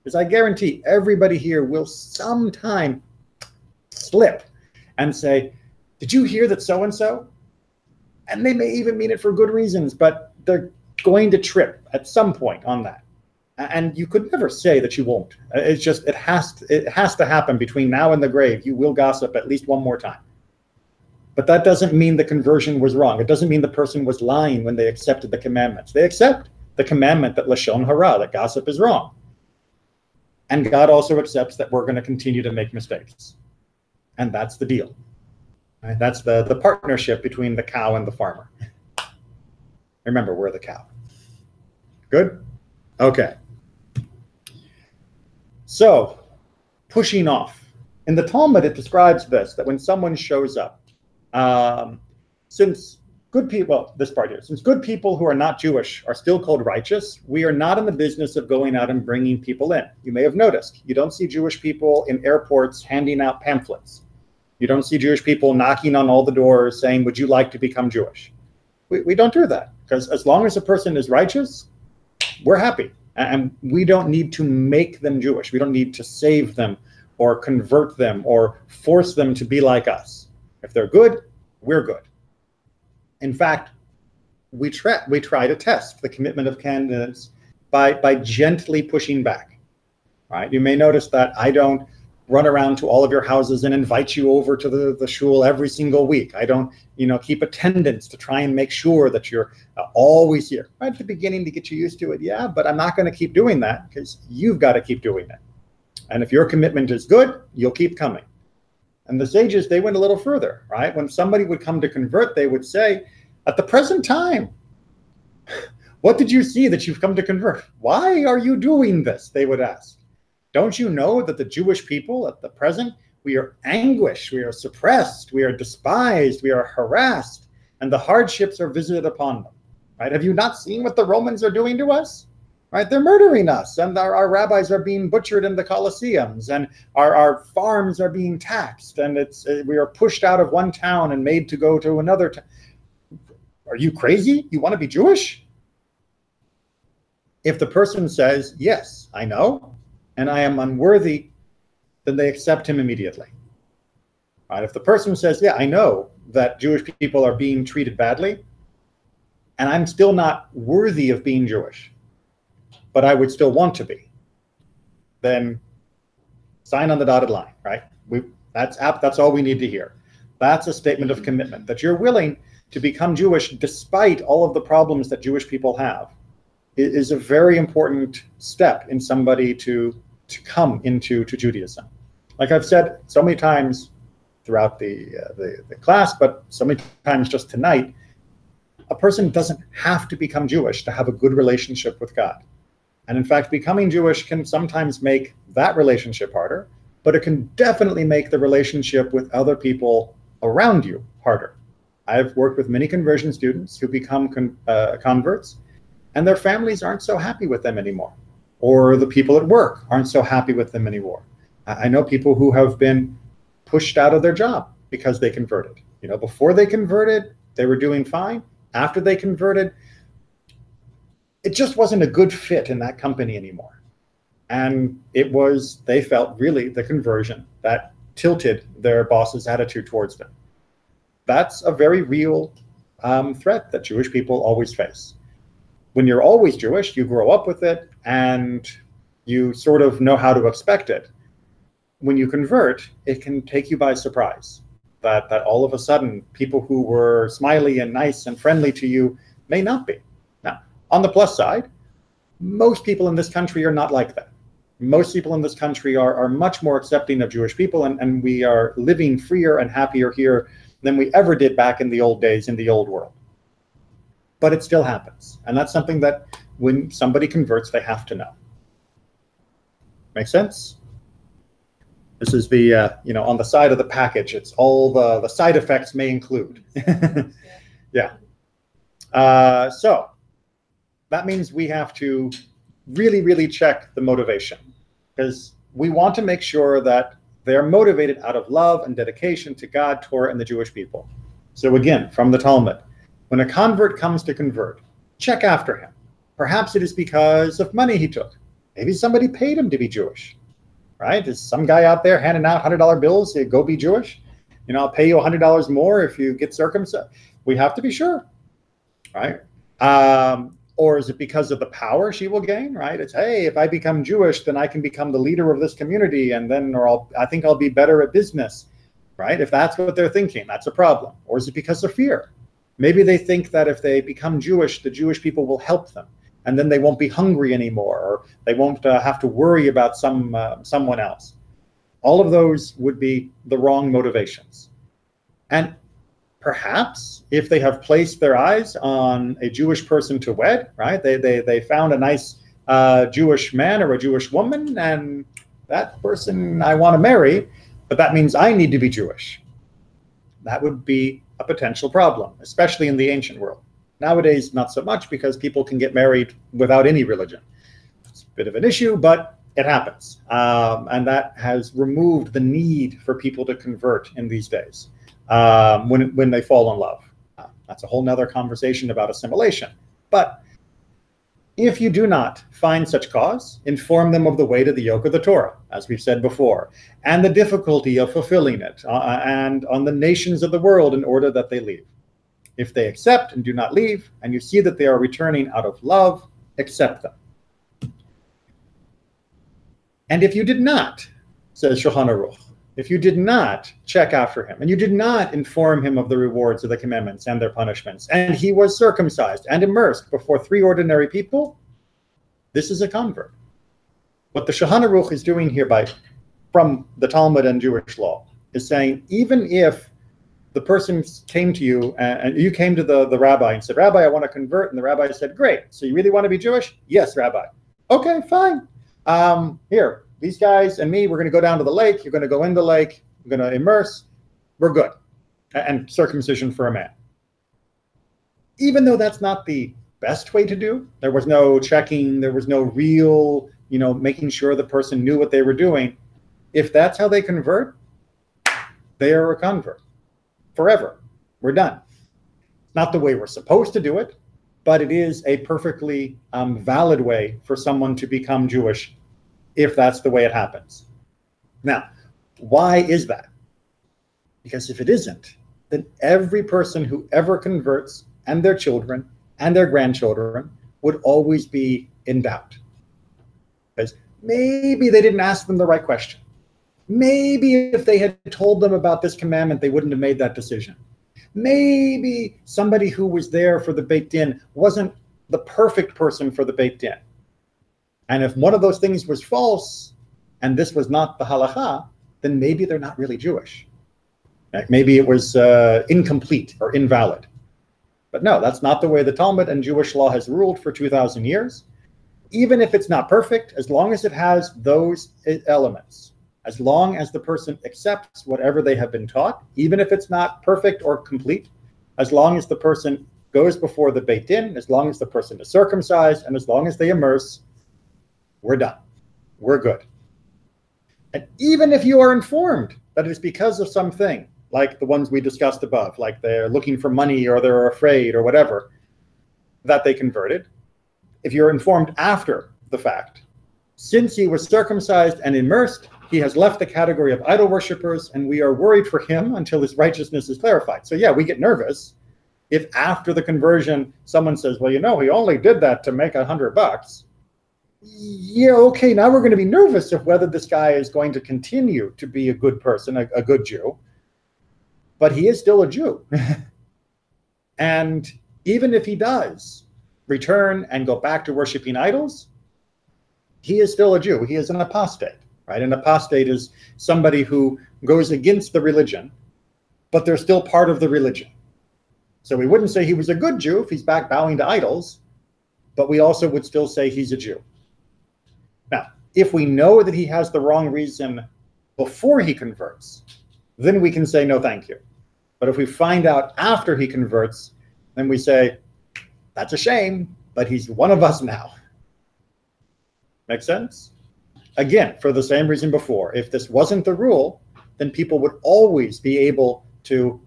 Because I guarantee everybody here will sometime slip and say, did you hear that so-and-so? And they may even mean it for good reasons, but they're going to trip at some point on that. And you could never say that you won't. It's just, it has to happen between now and the grave. You will gossip at least one more time. But that doesn't mean the conversion was wrong. It doesn't mean the person was lying when they accepted the commandments. They accept the commandment that lashon hara, that gossip is wrong. And God also accepts that we're going to continue to make mistakes. And that's the deal. Right? That's the partnership between the cow and the farmer. Remember, we're the cow. Good? Okay. So, pushing off. In the Talmud, it describes this, that when someone shows up, since good people, this part here, since good people who are not Jewish are still called righteous, we are not in the business of going out and bringing people in. You may have noticed, you don't see Jewish people in airports handing out pamphlets. You don't see Jewish people knocking on all the doors saying, would you like to become Jewish? We don't do that, because as long as a person is righteous, we're happy. And we don't need to make them Jewish. We don't need to save them or convert them or force them to be like us. If they're good, we're good. In fact, we try to test the commitment of candidates by gently pushing back. Right? You may notice that I don't run around to all of your houses and invite you over to the shul every single week. I don't, keep attendance to try and make sure that you're always here. Right at the beginning to get you used to it, yeah, but I'm not going to keep doing that because you've got to keep doing it. And if your commitment is good, you'll keep coming. And the sages, they went a little further, right? When somebody would come to convert, they would say, at the present time, what did you see that you've come to convert? Why are you doing this? They would ask. Don't you know that the Jewish people at the present, we are anguished, we are suppressed, we are despised, we are harassed, and the hardships are visited upon them, right? Have you not seen what the Romans are doing to us? Right? They're murdering us, and our rabbis are being butchered in the Colosseums, and our farms are being taxed, and we are pushed out of one town and made to go to another town. Are you crazy? You want to be Jewish? If the person says, yes, I know, and I am unworthy, then they accept him immediately. Right? If the person says, yeah, I know that Jewish people are being treated badly, and I'm still not worthy of being Jewish, but I would still want to be, then sign on the dotted line, right? That's all we need to hear. That's a statement of commitment, that you're willing to become Jewish despite all of the problems that Jewish people have. It is a very important step in somebody to come into Judaism. Like I've said so many times throughout the class, but so many times just tonight, a person doesn't have to become Jewish to have a good relationship with God. And in fact, becoming Jewish can sometimes make that relationship harder, but it can definitely make the relationship with other people around you harder. I've worked with many conversion students who become converts, and their families aren't so happy with them anymore, or the people at work aren't so happy with them anymore. I know people who have been pushed out of their job because they converted. Before they converted, they were doing fine. After they converted, it just wasn't a good fit in that company anymore. And they felt really the conversion that tilted their boss's attitude towards them. That's a very real threat that Jewish people always face. When you're always Jewish, you grow up with it and you sort of know how to expect it. When you convert, it can take you by surprise that all of a sudden people who were smiley and nice and friendly to you may not be. Now, on the plus side, most people in this country are not like that. Most people in this country are much more accepting of Jewish people, and we are living freer and happier here than we ever did back in the old days, in the old world. But it still happens. And that's something that when somebody converts, they have to know. Make sense? This is the, on the side of the package, it's all the side effects may include. Yeah. So that means we have to really, really check the motivation, because we want to make sure that they're motivated out of love and dedication to God, Torah, and the Jewish people. So again, from the Talmud, when a convert comes to convert, check after him. Perhaps it is because of money he took. Maybe somebody paid him to be Jewish, right? Is some guy out there handing out $100 bills, say, go be Jewish? I'll pay you $100 more if you get circumcised. We have to be sure, right? Or is it because of the power she will gain, right? It's, hey, if I become Jewish, then I can become the leader of this community, and then, I think I'll be better at business. right? If that's what they're thinking, that's a problem. Or is it because of fear? Maybe they think that if they become Jewish, the Jewish people will help them, and then they won't be hungry anymore, or they won't have to worry about someone else. All of those would be the wrong motivations. And perhaps if they have placed their eyes on a Jewish person to wed, right? They found a nice Jewish man or a Jewish woman, and that person I want to marry, but that means I need to be Jewish. That would be a potential problem, especially in the ancient world. Nowadays, not so much, because people can get married without any religion. It's a bit of an issue, but it happens. And that has removed the need for people to convert in these days when they fall in love. That's a whole nother conversation about assimilation. But if you do not find such cause, inform them of the way to the yoke of the Torah, as we've said before, and the difficulty of fulfilling it, and on the nations of the world in order that they leave. If they accept and do not leave, and you see that they are returning out of love, accept them. And if you did not, says Shulchan Aruch, if you did not check after him, and you did not inform him of the rewards of the commandments and their punishments, and he was circumcised and immersed before 3 ordinary people, this is a convert. What the Shulchan Aruch is doing here from the Talmud and Jewish law is saying, even if the person came to you and you came to the rabbi and said, Rabbi, I want to convert. And the rabbi said, great. So you really want to be Jewish? Yes, Rabbi. Okay, fine. Here, these guys and me, we're going to go down to the lake. You're going to go in the lake. We're going to immerse. We're good. And circumcision for a man. Even though that's not the best way to do, there was no checking, there was no real, making sure the person knew what they were doing. If that's how they convert, they are a convert. Forever. We're done. Not the way we're supposed to do it, but it is a perfectly valid way for someone to become Jewish if that's the way it happens. Now, why is that? Because if it isn't, then every person who ever converts, and their children and their grandchildren, would always be in doubt. Because maybe they didn't ask them the right question. Maybe if they had told them about this commandment, they wouldn't have made that decision. Maybe somebody who was there for the Beit Din wasn't the perfect person for the Beit Din. And if one of those things was false, and this was not the halacha, then maybe they're not really Jewish. Like maybe it was incomplete or invalid. But no, that's not the way the Talmud and Jewish law has ruled for 2,000 years. Even if it's not perfect, as long as it has those elements, as long as the person accepts whatever they have been taught, even if it's not perfect or complete, as long as the person goes before the Beit Din, as long as the person is circumcised, and as long as they immerse, we're done. We're good. And even if you are informed that it's because of something, like the ones we discussed above, like they're looking for money or they're afraid or whatever, that they converted, if you're informed after the fact, since he was circumcised and immersed, he has left the category of idol worshippers, and we are worried for him until his righteousness is clarified. So yeah, we get nervous if after the conversion someone says, well, he only did that to make $100. Yeah, okay, now we're going to be nervous of whether this guy is going to continue to be a good person, a good Jew. But he is still a Jew. And even if he does return and go back to worshiping idols, he is still a Jew. He is an apostate. Right? An apostate is somebody who goes against the religion, but they're still part of the religion. So we wouldn't say he was a good Jew if he's back bowing to idols, but we also would still say he's a Jew. Now, if we know that he has the wrong reason before he converts, then we can say no thank you. But if we find out after he converts, then we say, that's a shame, but he's one of us now. Make sense? Again, for the same reason before, if this wasn't the rule, then people would always be able to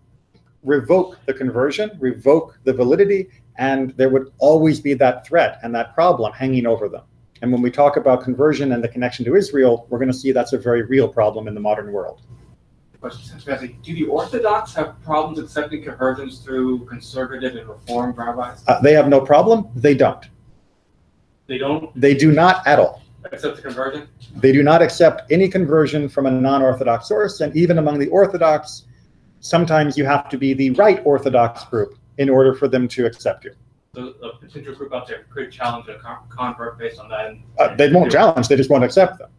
revoke the conversion, revoke the validity, and there would always be that threat and that problem hanging over them. And when we talk about conversion and the connection to Israel, we're going to see that's a very real problem in the modern world. Do the Orthodox have problems accepting conversions through conservative and Reformed rabbis? They have no problem. They don't. They don't? They do not at all. Accept the conversion? They do not accept any conversion from a non-Orthodox source, and even among the Orthodox, sometimes you have to be the right Orthodox group in order for them to accept you. So a potential group out there could challenge a convert based on that? They won't challenge, they just won't accept them.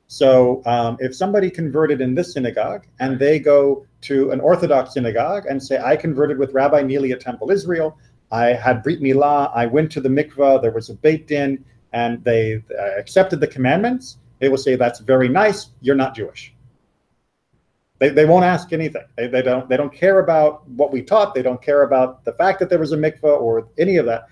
So if somebody converted in this synagogue and they go to an Orthodox synagogue and say, I converted with Rabbi Neely at Temple Israel, I had Brit Milah, I went to the mikvah, there was a Beit Din, and they accepted the commandments, they will say, that's very nice, you're not Jewish. They won't ask anything. They don't care about what we taught. They don't care about the fact that there was a mikvah or any of that.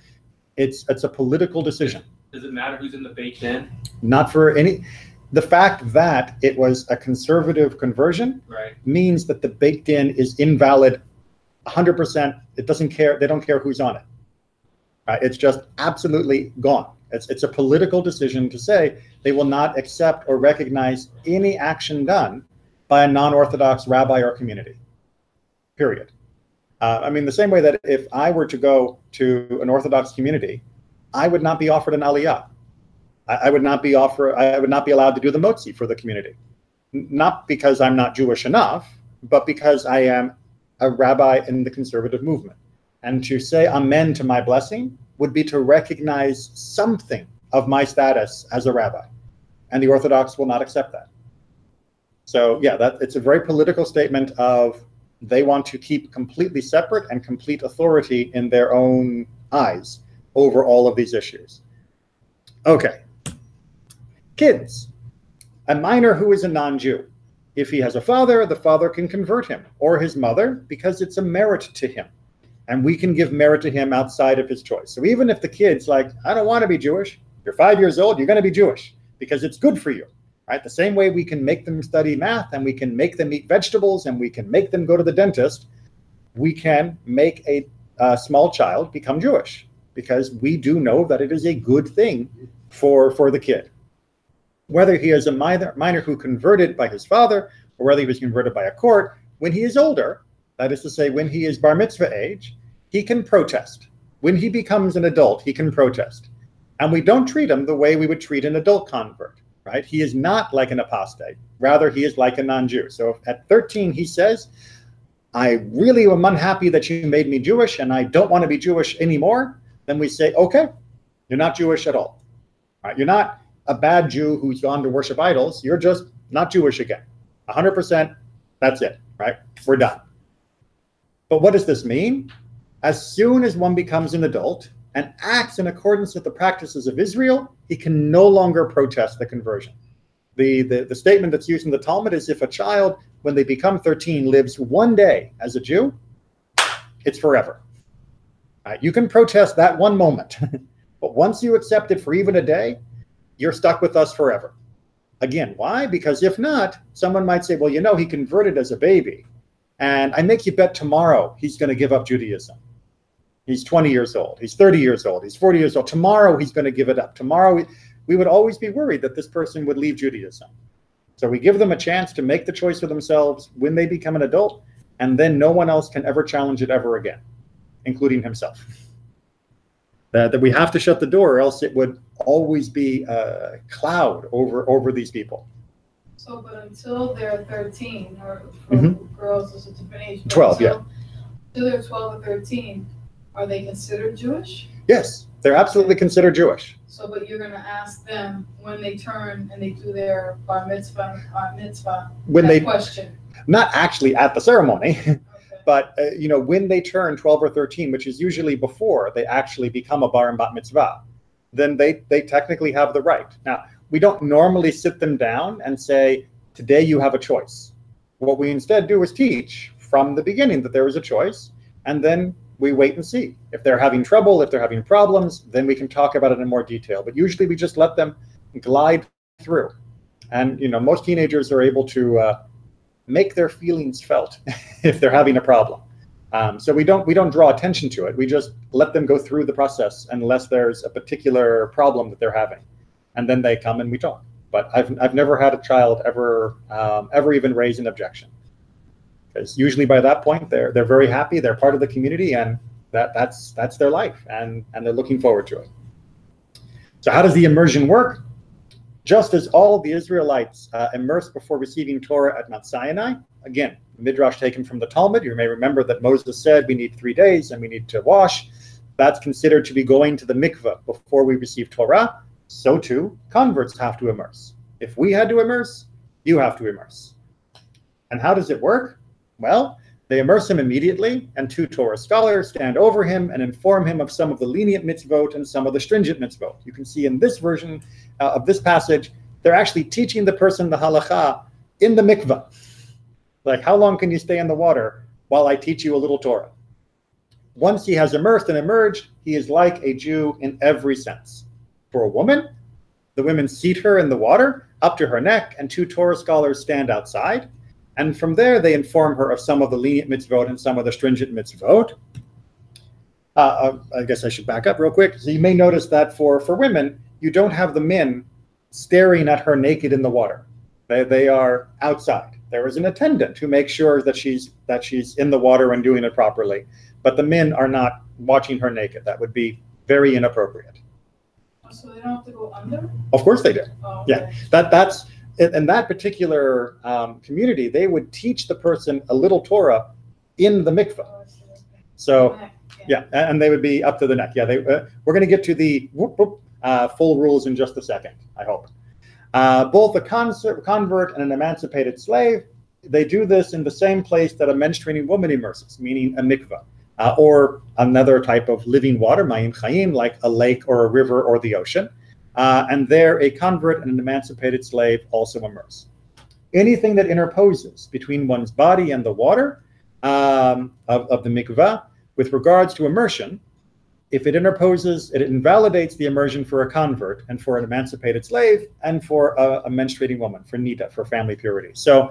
It's a political decision. Does it matter who's in the Beit Din? Not for any. The fact that it was a conservative conversion means that the Beit Din is invalid 100%. It doesn't care. They don't care who's on it. It's just absolutely gone. It's a political decision to say they will not accept or recognize any action done by a non-Orthodox rabbi or community, period. I mean, the same way that if I were to go to an Orthodox community, I would not be offered an aliyah. I would not be allowed to do the motzi for the community. Not because I'm not Jewish enough, but because I am a rabbi in the conservative movement. And to say amen to my blessing would be to recognize something of my status as a rabbi. And the Orthodox will not accept that. So yeah, it's a very political statement of they want to keep completely separate and complete authority in their own eyes over all of these issues. Okay. Kids. A minor who is a non-Jew. If he has a father, the father can convert him, or his mother, because it's a merit to him. And we can give merit to him outside of his choice. So even if the kid's like, I don't want to be Jewish, you're 5 years old, you're going to be Jewish because it's good for you. Right? The same way we can make them study math and we can make them eat vegetables and we can make them go to the dentist, we can make a small child become Jewish because we do know that it is a good thing for the kid. Whether he is a minor who converted by his father or whether he was converted by a court, when he is older, that is to say, when he is bar mitzvah age, he can protest. When he becomes an adult, he can protest. And we don't treat him the way we would treat an adult convert. Right? He is not like an apostate. Rather, he is like a non-Jew. So if at 13 he says, I really am unhappy that you made me Jewish and I don't want to be Jewish anymore, then we say, okay, you're not Jewish at all. Right? You're not a bad Jew who's gone to worship idols. You're just not Jewish again. 100%, that's it. Right? We're done. But what does this mean? As soon as one becomes an adult and acts in accordance with the practices of Israel, he can no longer protest the conversion. The statement that's used in the Talmud is if a child, when they become 13, lives one day as a Jew, it's forever. You can protest that one moment, but once you accept it for even a day, you're stuck with us forever. Again, why? Because if not, someone might say, well, you know, he converted as a baby, and I make you bet tomorrow he's going to give up Judaism. He's 20 years old. He's 30 years old. He's 40 years old. Tomorrow he's going to give it up. Tomorrow we would always be worried that this person would leave Judaism. So we give them a chance to make the choice for themselves when they become an adult, and then no one else can ever challenge it ever again, including himself. That we have to shut the door, or else it would always be a cloud over these people. So, but until they're 13, or for girls, it's a different age. 12, yeah. Until they're 12 or 13. Are they considered Jewish? Yes, they're absolutely considered Jewish. So, but you're going to ask them when they turn and they do their bar mitzvah, question. Not actually at the ceremony, okay. But when they turn 12 or 13, which is usually before they actually become a bar and bat mitzvah, then they technically have the right. Now, we don't normally sit them down and say, today you have a choice. What we instead do is teach from the beginning that there is a choice, and then we wait and see. If they're having trouble, if they're having problems, then we can talk about it in more detail. But usually we just let them glide through. And most teenagers are able to make their feelings felt if they're having a problem. So we don't draw attention to it. We just let them go through the process unless there's a particular problem that they're having. And then they come and we talk. But I've never had a child ever even raise an objection. Because usually by that point they're very happy, they're part of the community, and that's their life, and they're looking forward to it. So how does the immersion work? Just as all the Israelites immersed before receiving Torah at Mount Sinai, again, Midrash taken from the Talmud, you may remember that Moses said we need 3 days and we need to wash. That's considered to be going to the mikveh before we receive Torah. So too, converts have to immerse. If we had to immerse, you have to immerse. And how does it work? Well, they immerse him immediately, and 2 Torah scholars stand over him and inform him of some of the lenient mitzvot and some of the stringent mitzvot. You can see in this version of this passage, they're actually teaching the person the halacha in the mikveh. Like, how long can you stay in the water while I teach you a little Torah? Once he has immersed and emerged, he is like a Jew in every sense. For a woman, the women seat her in the water up to her neck, and 2 Torah scholars stand outside. And from there, they inform her of some of the lenient mitzvot and some of the stringent mitzvot. I guess I should back up real quick. So you may notice that for women, you don't have the men staring at her naked in the water. They are outside. There is an attendant who makes sure that she's in the water and doing it properly. But the men are not watching her naked. That would be very inappropriate. So they don't have to go under? Of course they do. Oh, okay. Yeah, that's in that particular community. They would teach the person a little Torah in the mikveh. Oh, I see, okay. So yeah, and they would be up to the neck. Yeah, we're going to get to the full rules in just a second, I hope. Both a convert and an emancipated slave, they do this in the same place that a menstruating woman immerses, meaning a mikveh. Or another type of living water, mayim chayim, like a lake or a river or the ocean. And there, a convert and an emancipated slave also immerse. Anything that interposes between one's body and the water of the mikveh, with regards to immersion, if it interposes, it invalidates the immersion for a convert and for an emancipated slave and for a menstruating woman, for nida, for family purity. So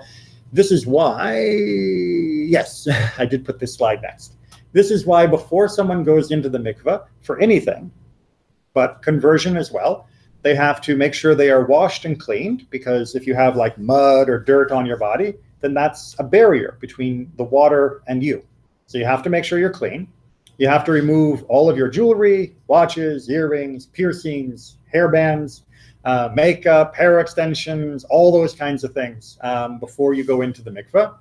this is why, yes, I did put this slide next. This is why before someone goes into the mikveh for anything, but conversion as well, they have to make sure they are washed and cleaned, because if you have like mud or dirt on your body, then that's a barrier between the water and you. So you have to make sure you're clean. You have to remove all of your jewelry, watches, earrings, piercings, hairbands, makeup, hair extensions, all those kinds of things before you go into the mikveh.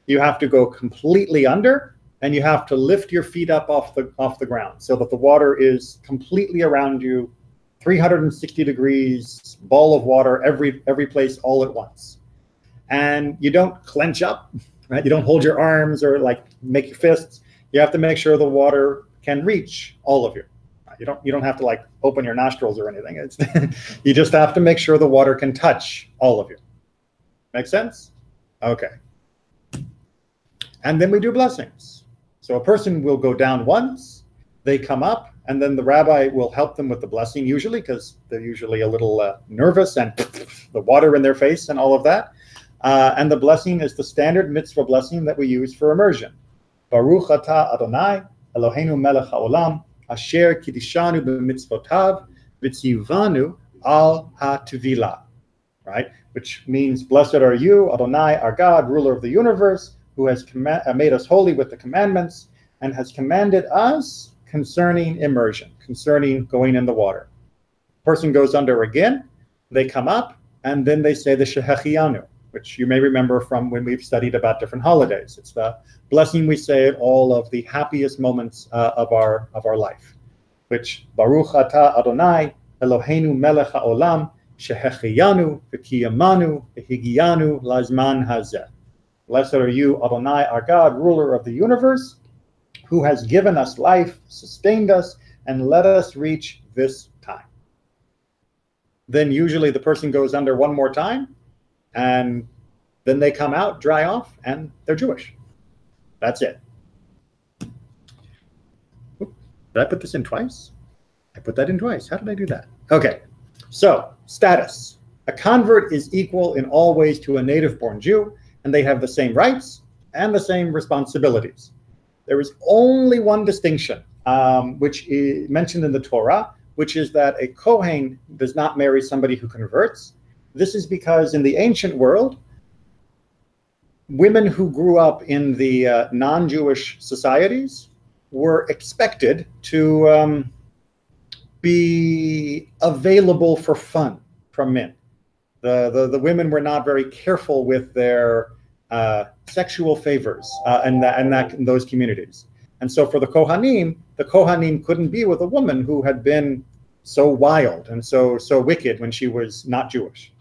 You have to go completely under, and you have to lift your feet up off the ground so that the water is completely around you, 360 degrees, ball of water every place all at once. And you don't clench up, right? You don't hold your arms or like make your fists. You have to make sure the water can reach all of you. You don't have to like open your nostrils or anything. It's you just have to make sure the water can touch all of you. Make sense? Okay. And then we do blessings. So a person will go down once, they come up, and then the rabbi will help them with the blessing usually, because they're usually a little nervous and the water in their face and all of that. And the blessing is the standard mitzvah blessing that we use for immersion. Baruch atah Adonai, Eloheinu melech haolam, asher kiddishanu b'mitzvotav, v'tzivanu al ha'tevilah. Right? Which means, blessed are you, Adonai, our God, ruler of the universe, who has made us holy with the commandments and has commanded us concerning immersion, concerning going in the water. Person goes under again, they come up, and then they say the Shehechianu, which you may remember from when we've studied about different holidays. It's the blessing we say at all of the happiest moments of our life, which Baruch atah Adonai, Eloheinu melech haolam, Shehechianu, v'kiyamanu, v'higianu, lazman hazeh. Blessed are you, Adonai, our God, ruler of the universe, who has given us life, sustained us, and let us reach this time. Then usually the person goes under one more time, and then they come out, dry off, and they're Jewish. That's it. Did I put this in twice? I put that in twice. How did I do that? Okay, so status. A convert is equal in all ways to a native-born Jew, and they have the same rights and the same responsibilities. There is only one distinction, which is mentioned in the Torah, which is that a Kohen does not marry somebody who converts. This is because in the ancient world, women who grew up in the non-Jewish societies were expected to be available for fun from men. The women were not very careful with their sexual favors in those communities. And so for the Kohanim couldn't be with a woman who had been so wild and so wicked when she was not Jewish.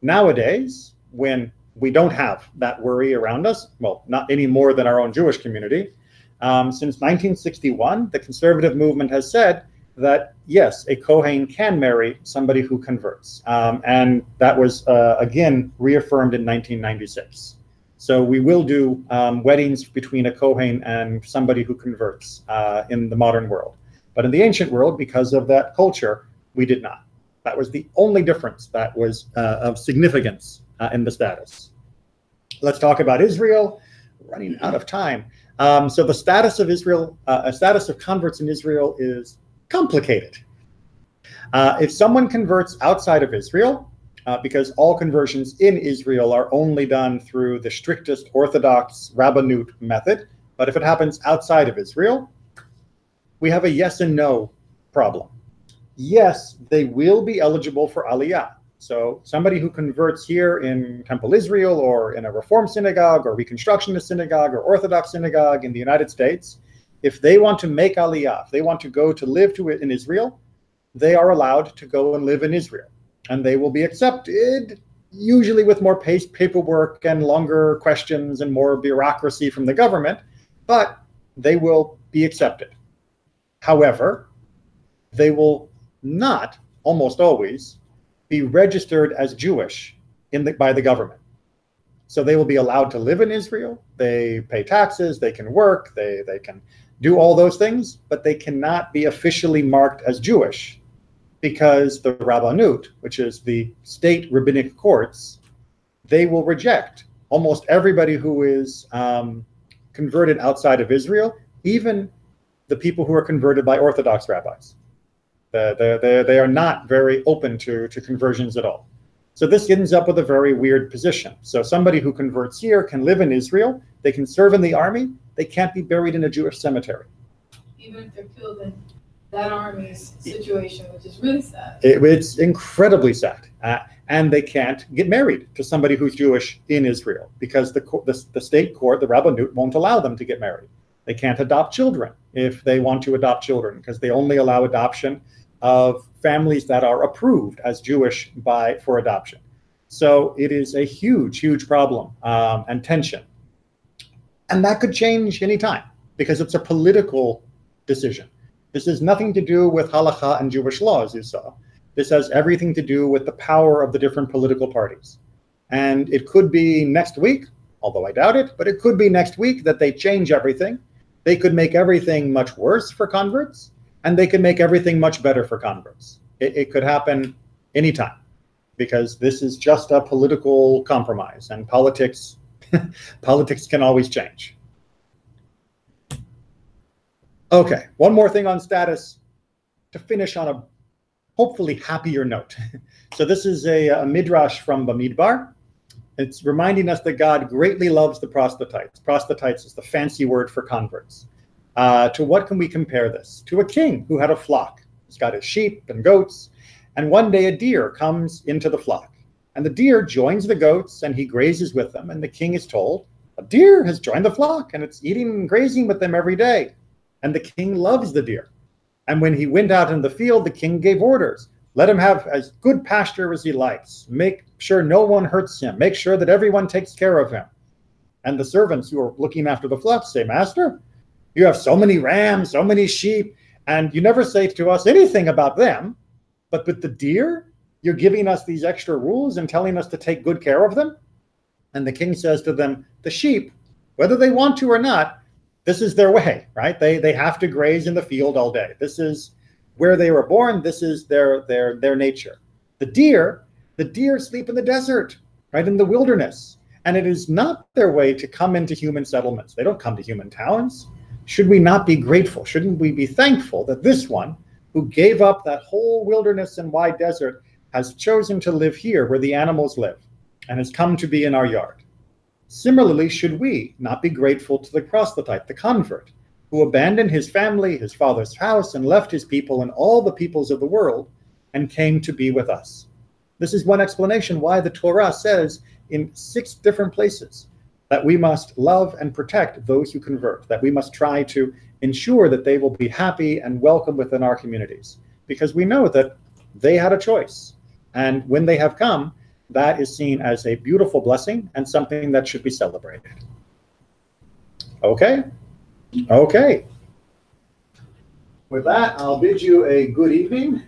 Nowadays, when we don't have that worry around us, well, not any more than our own Jewish community, since 1961, the conservative movement has said that, yes, a Kohen can marry somebody who converts. And that was, again, reaffirmed in 1996. So we will do weddings between a Kohen and somebody who converts in the modern world. But in the ancient world, because of that culture, we did not. That was the only difference that was of significance in the status. Let's talk about Israel. We're running out of time. So the status of Israel, a status of converts in Israel is complicated. If someone converts outside of Israel, because all conversions in Israel are only done through the strictest Orthodox Rabbanut method, but if it happens outside of Israel, we have a yes and no problem. Yes, they will be eligible for Aliyah. So somebody who converts here in Temple Israel or in a Reform synagogue or Reconstructionist synagogue or Orthodox synagogue in the United States, if they want to make Aliyah, if they want to go to live in Israel, they are allowed to go and live in Israel. And they will be accepted, usually with more paperwork and longer questions and more bureaucracy from the government, but they will be accepted. However, they will not, almost always, be registered as Jewish by the government. So they will be allowed to live in Israel, they pay taxes, they can work, they can do all those things, but they cannot be officially marked as Jewish, because the Rabbanut, which is the state rabbinic courts, they will reject almost everybody who is converted outside of Israel, even the people who are converted by Orthodox rabbis. They are not very open to conversions at all. So this ends up with a very weird position. So somebody who converts here can live in Israel, they can serve in the army, they can't be buried in a Jewish cemetery. Even if they're killed in that army's situation, which is really sad. It's incredibly sad. And they can't get married to somebody who's Jewish in Israel because the state court, the Rabbanut, won't allow them to get married. They can't adopt children if they want to adopt children because they only allow adoption of families that are approved as Jewish for adoption. So it is a huge, huge problem and tension. And that could change anytime because it's a political decision. This has nothing to do with halakha and Jewish law, as you saw. This has everything to do with the power of the different political parties. And it could be next week, although I doubt it, but it could be next week that they change everything. They could make everything much worse for converts, and they could make everything much better for converts. It could happen anytime, because this is just a political compromise, and politics can always change. Okay, one more thing on status to finish on a hopefully happier note. So this is a midrash from Bamidbar. It's reminding us that God greatly loves the proselytes. Proselytes is the fancy word for converts. To what can we compare this? To a king who had a flock. He's got his sheep and goats, and one day a deer comes into the flock. And the deer joins the goats, and he grazes with them, and the king is told, a deer has joined the flock, and it's eating and grazing with them every day. And the king loves the deer. And when he went out in the field, the king gave orders. Let him have as good pasture as he likes. Make sure no one hurts him. Make sure that everyone takes care of him. And the servants who are looking after the flock say, Master, you have so many rams, so many sheep, and you never say to us anything about them. But with the deer, you're giving us these extra rules and telling us to take good care of them? And the king says to them, the sheep, whether they want to or not, this is their way, right? They have to graze in the field all day. This is where they were born. This is their nature. The deer sleep in the desert, right, in the wilderness. And it is not their way to come into human settlements. They don't come to human towns. Should we not be grateful? Shouldn't we be thankful that this one, who gave up that whole wilderness and wide desert, has chosen to live here where the animals live and has come to be in our yard? Similarly, should we not be grateful to the proselyte, the convert, who abandoned his family, his father's house, and left his people and all the peoples of the world and came to be with us? This is one explanation why the Torah says in 6 different places that we must love and protect those who convert, that we must try to ensure that they will be happy and welcome within our communities, because we know that they had a choice. And when they have come, that is seen as a beautiful blessing and something that should be celebrated. Okay? Okay. With that, I'll bid you a good evening.